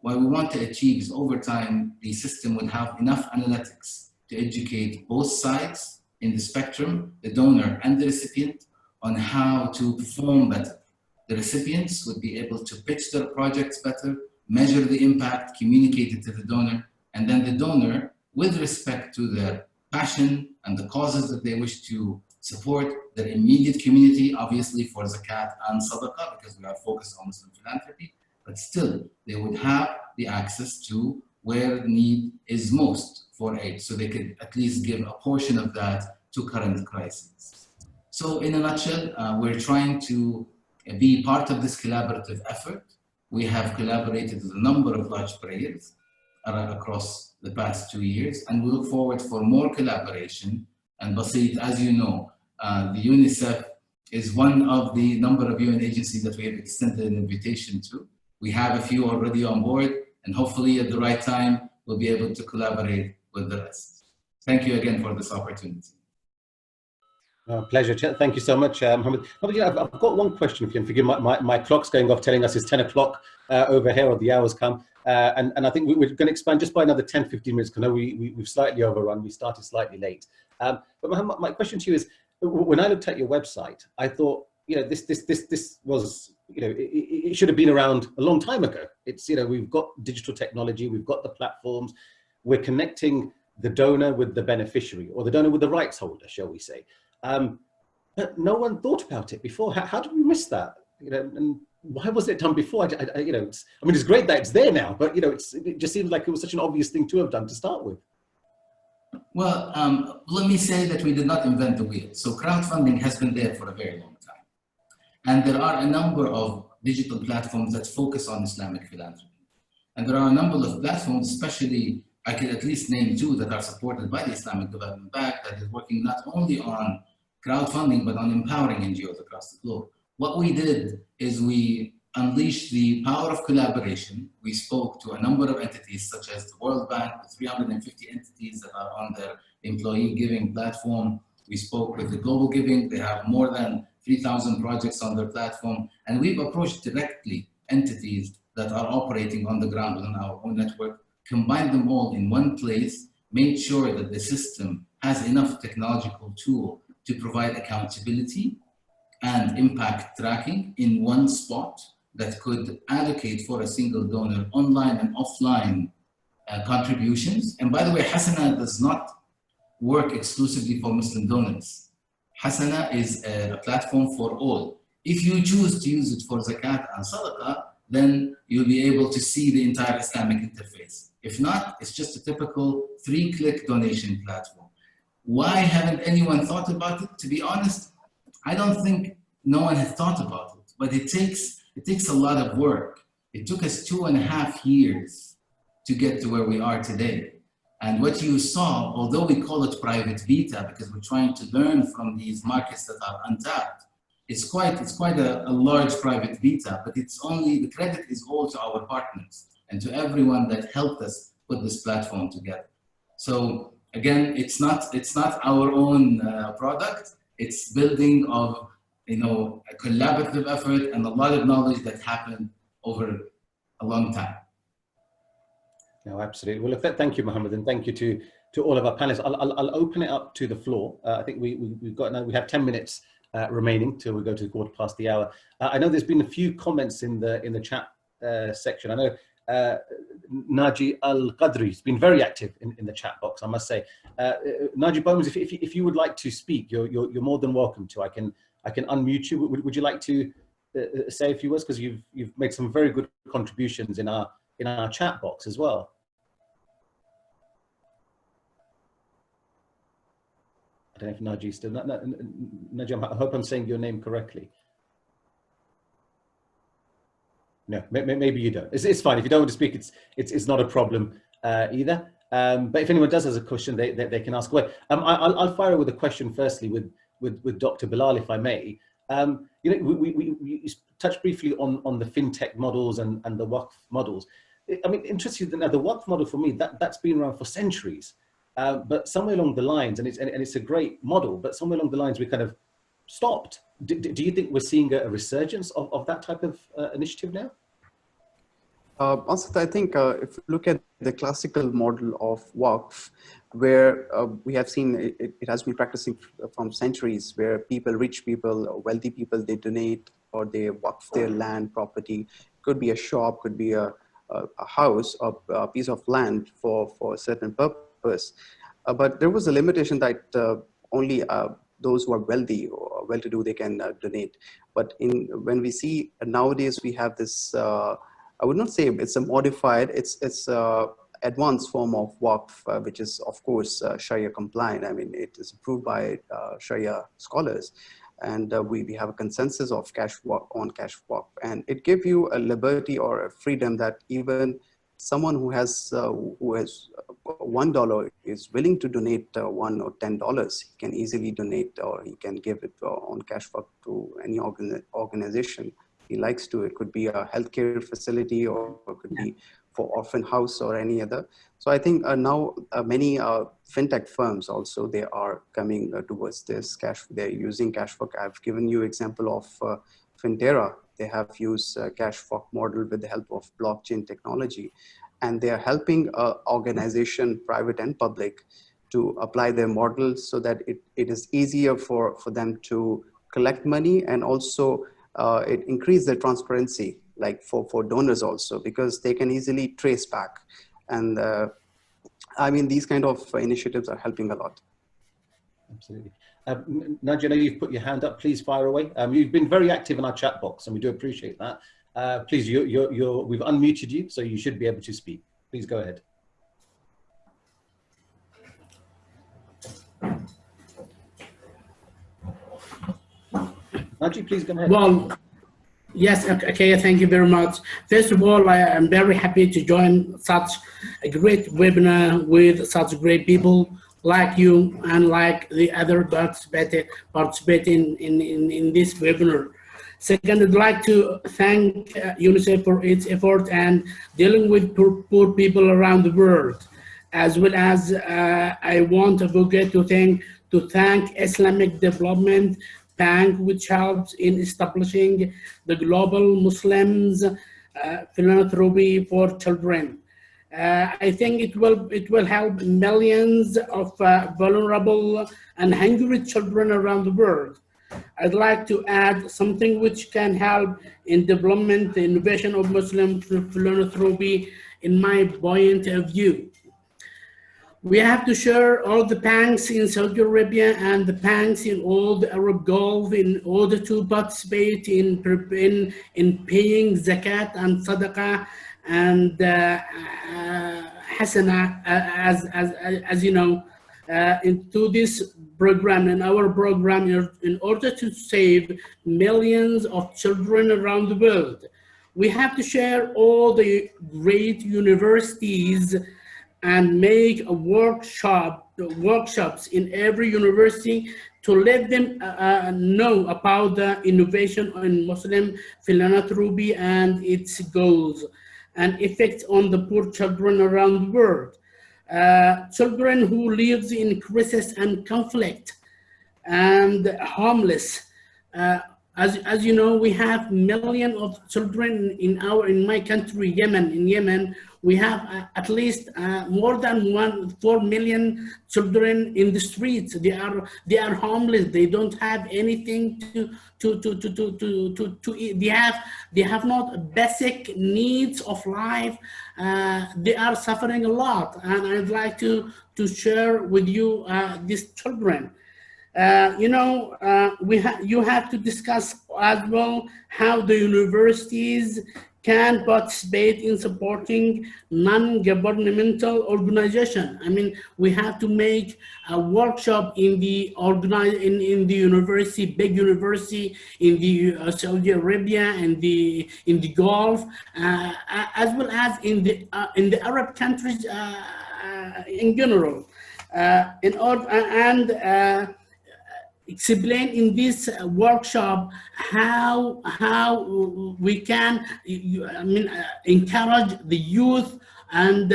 What we want to achieve is over time, the system would have enough analytics to educate both sides in the spectrum, the donor and the recipient, on how to perform better. The recipients would be able to pitch their projects better, measure the impact, communicate it to the donor, and then the donor, with respect to their passion and the causes that they wish to support, their immediate community, obviously for Zakat and Sadaqah, because we are focused on Muslim philanthropy, but still they would have the access to where the need is most for aid, so they could at least give a portion of that to current crises. So in a nutshell, we're trying to be part of this collaborative effort. We have collaborated with a number of large players across the past 2 years, and we look forward for more collaboration. And Basit, as you know, the Unicef is one of the number of UN agencies that we have extended an invitation to. We have a few already on board, and hopefully at the right time, we'll be able to collaborate with the rest. Thank you again for this opportunity. Pleasure. Thank you so much, Mohammed. I've got one question for you, and forgive my clock's going off telling us it's 10 o'clock over here, or the hour's come. And I think we're going to expand just by another 10, 15 minutes, because I know we've slightly overrun. We started slightly late. But Mohammed, my question to you is, when I looked at your website, I thought, this was, it should have been around a long time ago. It's, we've got digital technology, we've got the platforms, we're connecting the donor with the beneficiary, or the donor with the rights holder, shall we say. But no one thought about it before. How did we miss that? And why wasn't it done before? You know, I mean, it's great that it's there now, but you know, it just seems like it was such an obvious thing to have done to start with. Well, let me say that we did not invent the wheel. So crowdfunding has been there for a very long time. And there are a number of digital platforms that focus on Islamic philanthropy. And there are a number of platforms, especially, I can at least name two that are supported by the Islamic Development Bank, that is working not only on crowdfunding, but on empowering NGOs across the globe. What we did is we unleashed the power of collaboration. We spoke to a number of entities, such as the World Bank, with 350 entities that are on their employee giving platform. We spoke with the Global Giving. They have more than 3,000 projects on their platform. And we've approached directly entities that are operating on the ground within our own network, combined them all in one place, made sure that the system has enough technological tool to provide accountability and impact tracking in one spot that could allocate for a single donor online and offline contributions. And by the way, Hasana does not work exclusively for Muslim donors. Hasana is a platform for all. If you choose to use it for Zakat and Sadaqah, then you'll be able to see the entire Islamic interface. If not, it's just a typical 3-click donation platform. Why haven't anyone thought about it? To be honest, I don't think no one has thought about it, but it takes a lot of work. It took us 2.5 years to get to where we are today. And what you saw, although we call it private beta because we're trying to learn from these markets that are untapped, it's quite a large private beta, but it's only, the credit is all to our partners and to everyone that helped us put this platform together. So again, it's not our own product. It's building of, you know, a collaborative effort and a lot of knowledge that happened over a long time. No, absolutely. Well, thank you, Mohammed, and thank you to all of our panelists. I'll open it up to the floor. I think we have 10 minutes remaining till we go to 1:15. I know there's been a few comments in the chat section. I know Naji Al-Qadri has been very active in the chat box, I must say. Naji Bowman, if you would like to speak, you're more than welcome to. I can unmute you. Would you like to say a few words, because you've made some very good contributions in our chat box as well. I don't know if Naji still. Naji, I hope I'm saying your name correctly. No, maybe you don't. It's fine if you don't want to speak. It's not a problem either. But if anyone does has a question, they can ask away. I'll fire with a question firstly with Dr. Bilal, if I may. You know, we touched briefly on the fintech models and the Waqf models. I mean, interesting. Now, the Waqf model for me, that's been around for centuries. But somewhere along the lines, and it's a great model, but somewhere along the lines we kind of stopped. Do you think we're seeing a resurgence of that type of initiative now? Also, I think if you look at the classical model of Waqf, where we have seen it has been practicing from centuries, where rich people, wealthy people, they donate or they waqf their land, property. Could be a shop, could be a house, or a piece of land for a certain purpose. But there was a limitation that only those who are wealthy or well-to-do, they can donate. But when we see nowadays, we have this, I would not say it's a modified, it's advanced form of Waqf, which is of course Sharia compliant. I mean, it is approved by Sharia scholars, and we have a consensus of cash Waqf, and it gives you a liberty or a freedom that even someone who has $1 is willing to donate $1 or $10. He can easily donate, or he can give it on cash Waqf to any organization he likes to. It could be a healthcare facility, or it could be for orphan house or any other. So I think now many fintech firms also, they are coming towards this cash. They're using cash Waqf. I've given you example of Fintera. They have used cash Waqf model with the help of blockchain technology, and they are helping organization, private and public, to apply their models so that it is easier for them to collect money, and also it increases the transparency, like for donors also, because they can easily trace back. And I mean, these kind of initiatives are helping a lot. Absolutely. Nadia, I know you've put your hand up. Please fire away. You've been very active in our chat box, and we do appreciate that. Please, we've unmuted you, so you should be able to speak. Please go ahead. Nadia, please go ahead. Well, yes, okay, thank you very much. First of all, I am very happy to join such a great webinar with such great people like you and like the other participating in this webinar. Second, I'd like to thank UNICEF for its effort and dealing with poor people around the world, as well as I want to thank Islamic Development Bank, which helps in establishing the Global Muslim Philanthropy for Children. I think it will help millions of vulnerable and hungry children around the world. I'd like to add something which can help in development, the innovation of Muslim philanthropy in my point of view. We have to share all the banks in Saudi Arabia and the banks in all the Arab Gulf in order to participate in paying zakat and sadaqah and hasana, as you know, into this program, in our program, in order to save millions of children around the world. We have to share all the great universities and make a workshops in every university to let them know about the innovation in Muslim philanthropy and its goals and effects on the poor children around the world. Children who live in crisis and conflict and homeless. As you know, we have millions of children in my country, Yemen. In Yemen, we have at least more than 4 million children in the streets. They are homeless. They don't have anything to eat. They have not basic needs of life. They are suffering a lot, and I'd like to share with you these children. You have to discuss as well how the universities can participate in supporting non-governmental organization. I mean, we have to make a workshop in the university, big university in the Saudi Arabia and in the Gulf, as well as in the Arab countries in general. Explain in this workshop how we can encourage the youth and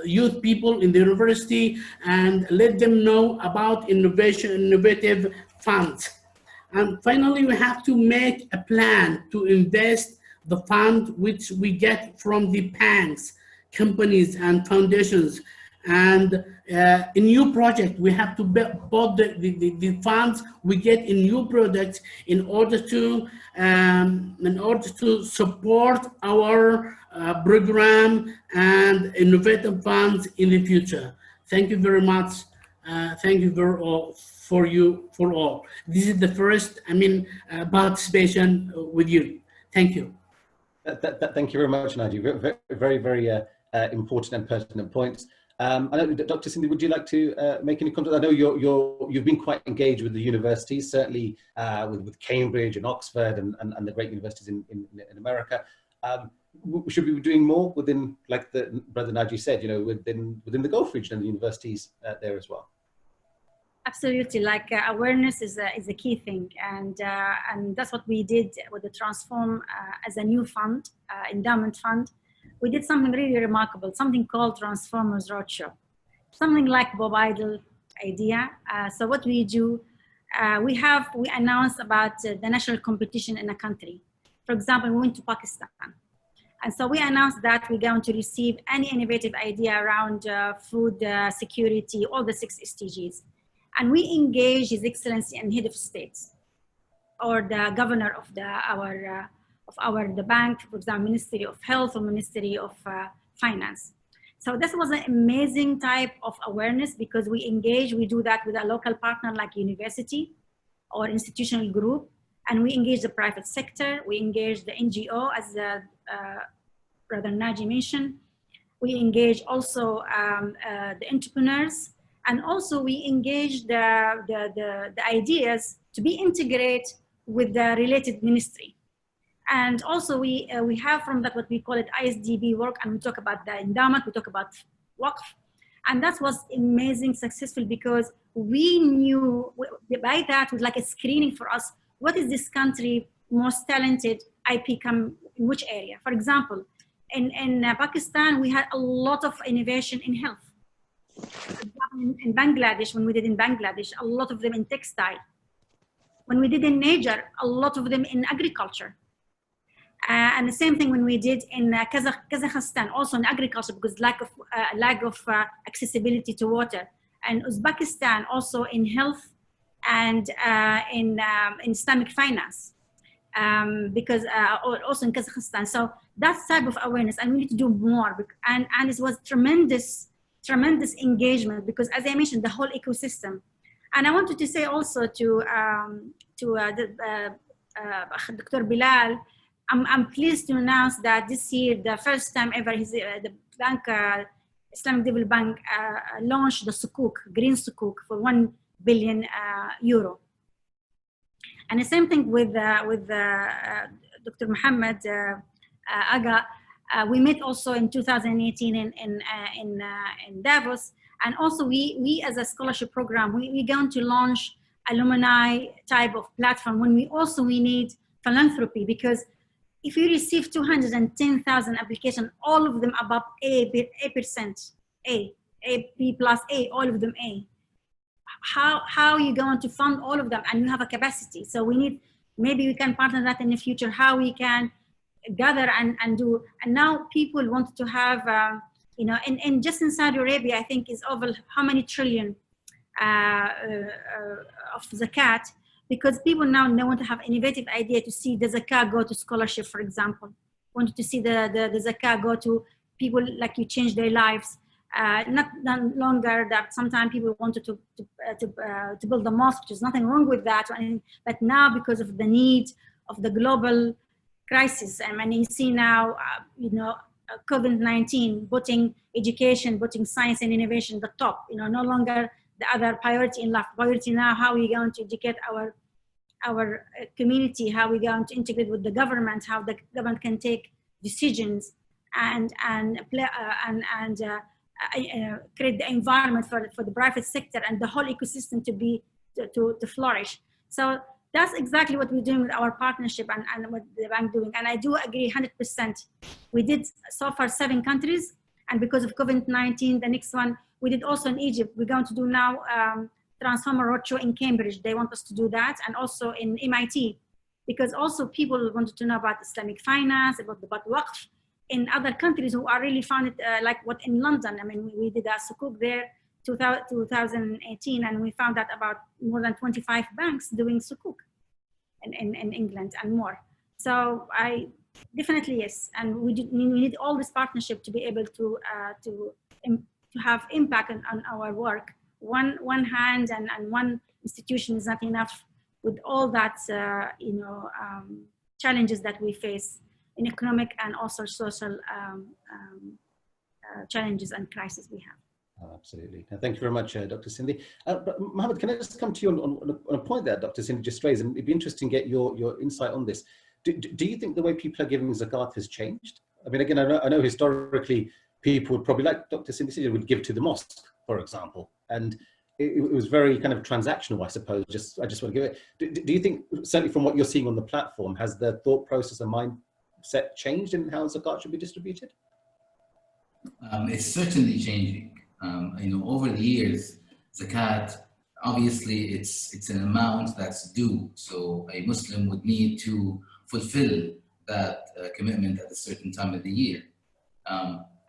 youth people in the university and let them know about innovative funds. And finally, we have to make a plan to invest the fund which we get from the banks, companies and foundations. And in new project, we have to put the funds we get in new products in order to support our program and innovative funds in the future. Thank you very much. Thank you for all. This is the first, participation with you. Thank you. Thank you very much, Nadia. Very important and pertinent points. I know, Dr. Cindy, would you like to make any comments? I know you've been quite engaged with the universities, certainly with Cambridge and Oxford and the great universities in America. Should we be doing more within, like the Brother Naji said, within the Gulf region and the universities there as well? Absolutely, awareness is a key thing, and that's what we did with the Transform as a new fund, endowment fund. We did something really remarkable, something called Transformers Roadshow, something like Bob Idol idea. So what we do, we announced about the national competition in a country. For example, we went to Pakistan. And so we announced that we're going to receive any innovative idea around food security, all the 6 SDGs. And we engage His Excellency and Head of States or the governor of the bank, for example, Ministry of Health or Ministry of Finance. So this was an amazing type of awareness because we engage, we do that with a local partner like university or institutional group, and we engage the private sector, we engage the NGO as Brother Naji mentioned, we engage also the entrepreneurs, and also we engage the ideas to be integrated with the related ministry. And also we have from that what we call it ISDB work, and we talk about the endowment, we talk about Waqf, and that was amazing, successful, because we knew by that was like a screening for us. What is this country most talented IP come in which area? For example, in Pakistan, we had a lot of innovation in health. In Bangladesh, when we did in Bangladesh, a lot of them in textile. When we did in Niger, a lot of them in agriculture. And the same thing when we did in Kazakhstan, also in agriculture, because lack of accessibility to water. And Uzbekistan also in health and in Islamic finance, because also in Kazakhstan. So that type of awareness, and we need to do more. And it was tremendous engagement, because as I mentioned, the whole ecosystem. And I wanted to say also to Dr. Bilal, I'm pleased to announce that this year, the first time ever, the bank, Islamic Development Bank, launched the Sukuk, green Sukuk, for €1 billion. And the same thing with Dr. Muhammad Aga. We met also in 2018 in Davos, and also we as a scholarship program, we're going to launch alumni type of platform when we need philanthropy, because if you receive 210,000 applications, all of them above A+, B plus A, all of them A. How are you going to fund all of them? And you have a capacity. So we need, maybe we can partner that in the future, how we can gather and do. And now people want to have, and just in Saudi Arabia, I think is over how many trillion of zakat, because people now they want to have innovative idea to see the zakat go to scholarship, for example. Wanted to see the zakat go to people like you change their lives. Not longer that sometimes people wanted to build a mosque. There's nothing wrong with that. But now because of the need of the global crisis, I mean, you see now, COVID-19 putting education, putting science and innovation at the top. No longer the other priority in life. Priority now, how are we going to educate our community? How are we going to integrate with the government? How the government can take decisions and create the environment for the private sector and the whole ecosystem to flourish. So that's exactly what we're doing with our partnership and what the bank doing. And I do agree 100%. We did so far 7 countries, and because of COVID-19, the next one we did also in Egypt. We're going to do now Transformer Roadshow in Cambridge. They want us to do that, and also in MIT, because also people wanted to know about Islamic finance, about Waqf in other countries who are really found it like what in London. I mean, we did a sukuk there 2018, and we found that about more than 25 banks doing sukuk in England and more. So I definitely, yes, and we need all this partnership to be able to have impact on our work. One hand and one institution is not enough with all that challenges that we face in economic and also social challenges and crises we have. Oh, absolutely. Thank you very much, Dr. Cindy. But Mohammed, can I just come to you on a point that Dr. Cindy just raised, and it'd be interesting to get your insight on this. Do you think the way people are giving zakat has changed? I mean, again, I know historically people would probably, like Dr. Cindy said, would give to the mosque, for example, and it was very kind of transactional, I suppose. I just want to give it. Do you think, certainly from what you're seeing on the platform, has the thought process and mindset changed in how zakat should be distributed? It's certainly changing. Over the years, zakat, obviously it's an amount that's due. So a Muslim would need to fulfill that commitment at a certain time of the year.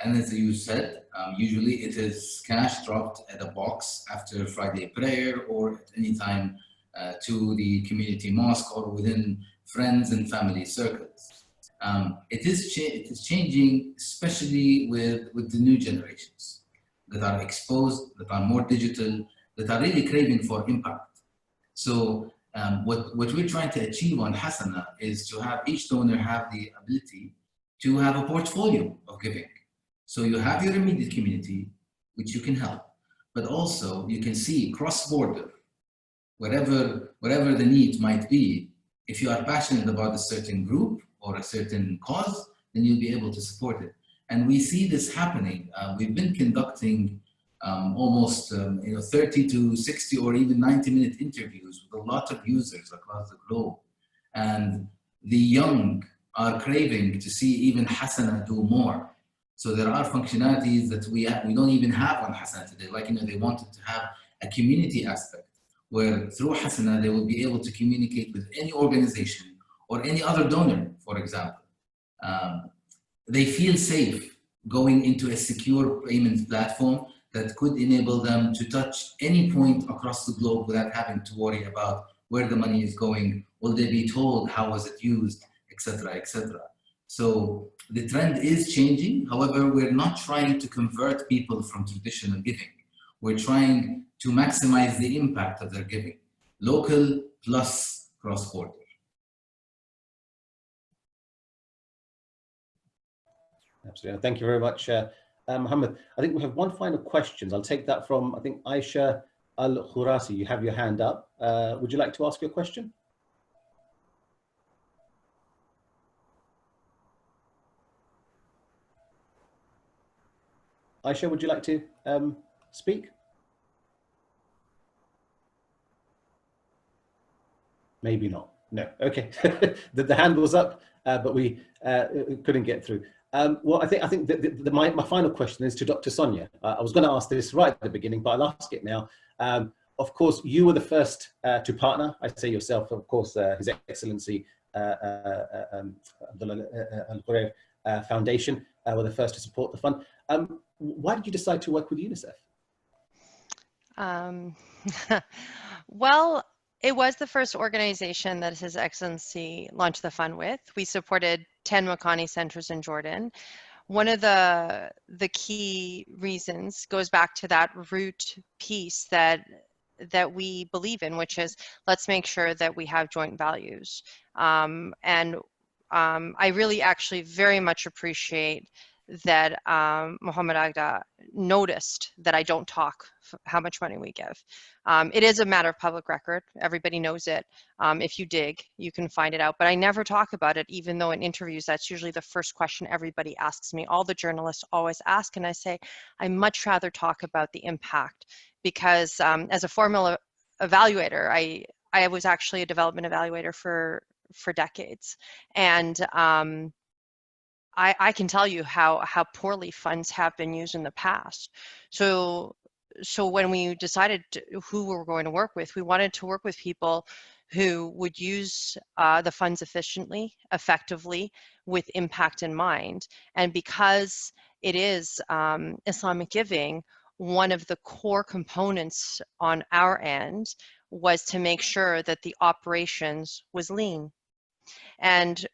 And as you said, usually it is cash dropped at a box after Friday prayer or at any time to the community mosque or within friends and family circles. It is changing, especially with the new generations that are exposed, that are more digital, that are really craving for impact. So what we're trying to achieve on Hasana is to have each donor have the ability to have a portfolio of giving. So you have your immediate community, which you can help, but also you can see cross-border, whatever the need might be. If you are passionate about a certain group or a certain cause, then you'll be able to support it. And we see this happening. We've been conducting almost 30 to 60 or even 90-minute interviews with a lot of users across the globe. And the young are craving to see even Hasana do more. So there are functionalities that we don't even have on Hasana today. Like, they wanted to have a community aspect where through Hasana, they will be able to communicate with any organization or any other donor, for example. They feel safe going into a secure payment platform that could enable them to touch any point across the globe without having to worry about where the money is going, will they be told how was it used, etc., etc. So the trend is changing. However, we're not trying to convert people from traditional giving. We're trying to maximize the impact of their giving, local plus cross-border. Absolutely. Thank you very much, Mohammed. I think we have one final question. I'll take that from, I think, Aisha Al-Khurasi. You have your hand up. Would you like to ask your question? Aisha, would you like to speak? Maybe not. No. Okay. the hand was up, but we couldn't get through. Well, I think my final question is to Dr. Sonia. I was going to ask this right at the beginning, but I'll ask it now. Of course, you were the first to partner. I say yourself, of course, His Excellency Abdullah Al-Khurair Foundation were the first to support the fund. Why did you decide to work with UNICEF? Well, it was the first organization that His Excellency launched the fund with. We supported 10 Makani centers in Jordan. One of the key reasons goes back to that root piece that we believe in, which is let's make sure that we have joint values. I really actually very much appreciate that Mohammed Agda noticed that I don't talk how much money we give. It is a matter of public record. Everybody knows it. If you dig, you can find it out. But I never talk about it, even though in interviews, that's usually the first question everybody asks me. All the journalists always ask, and I say, I much rather talk about the impact because as a formal evaluator, I was actually a development evaluator for decades. And I can tell you how poorly funds have been used in the past. So when we decided who we were going to work with, we wanted to work with people who would use the funds efficiently, effectively, with impact in mind. And because it is Islamic giving, one of the core components on our end was to make sure that the operations was lean. And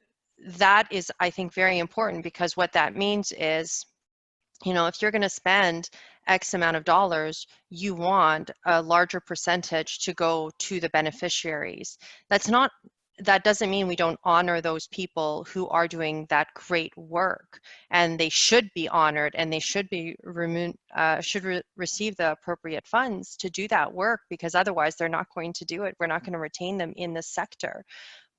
that is, I think, very important because what that means is, if you're going to spend X amount of dollars, you want a larger percentage to go to the beneficiaries. That doesn't mean we don't honor those people who are doing that great work, and they should be honored and they should be receive the appropriate funds to do that work, because otherwise they're not going to do it. We're not going to retain them in this sector.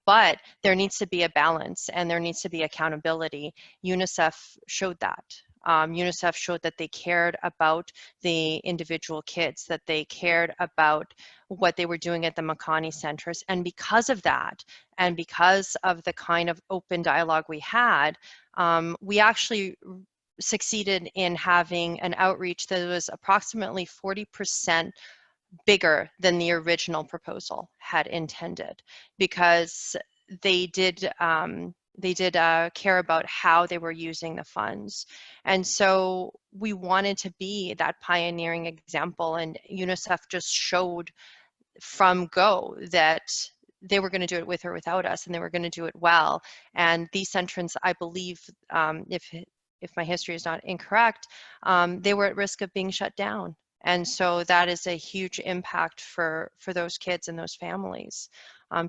But there needs to be a balance and there needs to be accountability. UNICEF showed that. UNICEF showed that they cared about the individual kids, that they cared about what they were doing at the Makani centers. And because of that, and because of the kind of open dialogue we had, we actually succeeded in having an outreach that was approximately 40% bigger than the original proposal had intended, because they did care about how they were using the funds. And so we wanted to be that pioneering example, and UNICEF just showed from go that they were going to do it with or without us, and they were going to do it well. And these centers, I believe, if my history is not incorrect, they were at risk of being shut down. And so that is a huge impact for those kids and those families.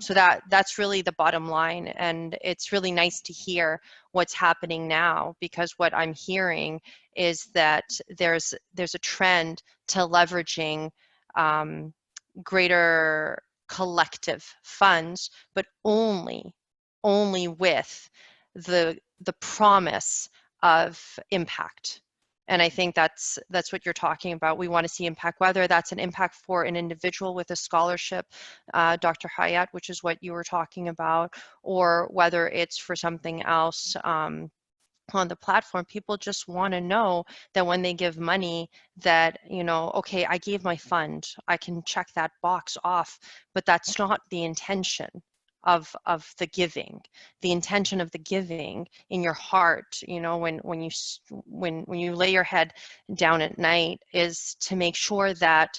So that's really the bottom line. And it's really nice to hear what's happening now, because what I'm hearing is that there's a trend to leveraging greater collective funds, but only with the promise of impact. And I think that's what you're talking about. We want to see impact, whether that's an impact for an individual with a scholarship, Dr. Hayat, which is what you were talking about, or whether it's for something else on the platform. People just want to know that when they give money that, you know, okay, I gave my fund, I can check that box off, but that's not the intention of the giving. The intention of the giving in your heart, you know, when you lay your head down at night, is to make sure that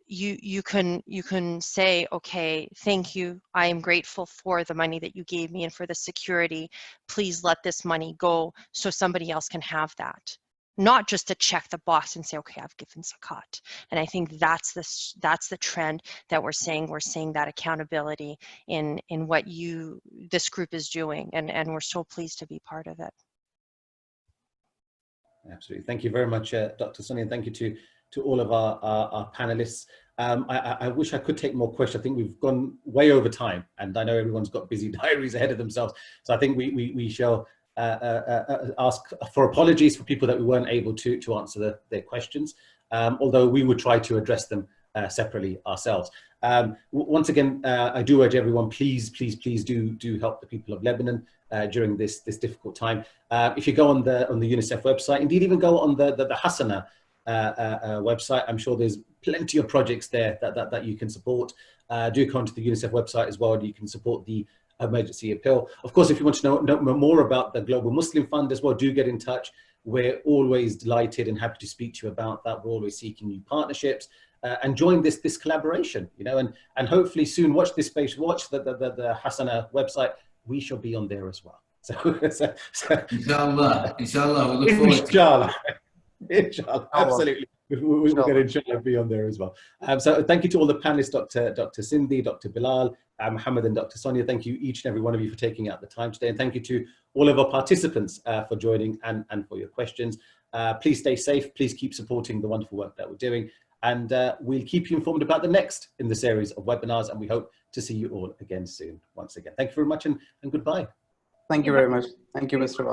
you can say, okay, thank you, I am grateful for the money that you gave me and for the security. Please let this money go so somebody else can have that. Not just to check the box and say, okay, I've given zakat. And I think that's the trend that we're seeing. We're seeing that accountability in what this group is doing, and we're so pleased to be part of it. Absolutely. Thank you very much, Dr. Sonia, and thank you to all of our panelists. I wish I could take more questions. I think we've gone way over time, and I know everyone's got busy diaries ahead of themselves. So I think we shall ask for apologies for people that we weren't able to answer their questions, although we would try to address them separately ourselves. Once again, I do urge everyone, please do help the people of Lebanon during this difficult time. If you go on the Unicef website, indeed even go on the Hasana website, I'm sure there's plenty of projects there that you can support. Do come to the Unicef website as well. You can support the emergency appeal. Of course, if you want to know more about the Global Muslim Fund as well, do get in touch. We're always delighted and happy to speak to you about that. We're always seeking new partnerships and join this collaboration, you know, and hopefully soon watch this space, watch the Hasana website. We shall be on there as well. So Inshallah, we look forward to it. Inshallah, absolutely. We're going to inshallah be on there as well. So thank you to all the panelists, Dr. Sindhi, Dr. Bilal, Mohammed and Dr. Sonia. Thank you each and every one of you for taking out the time today. And thank you to all of our participants for joining and for your questions. Please stay safe. Please keep supporting the wonderful work that we're doing. And we'll keep you informed about the next in the series of webinars. And we hope to see you all again soon. Once again, thank you very much and goodbye. Thank you very much. Thank you, Mr.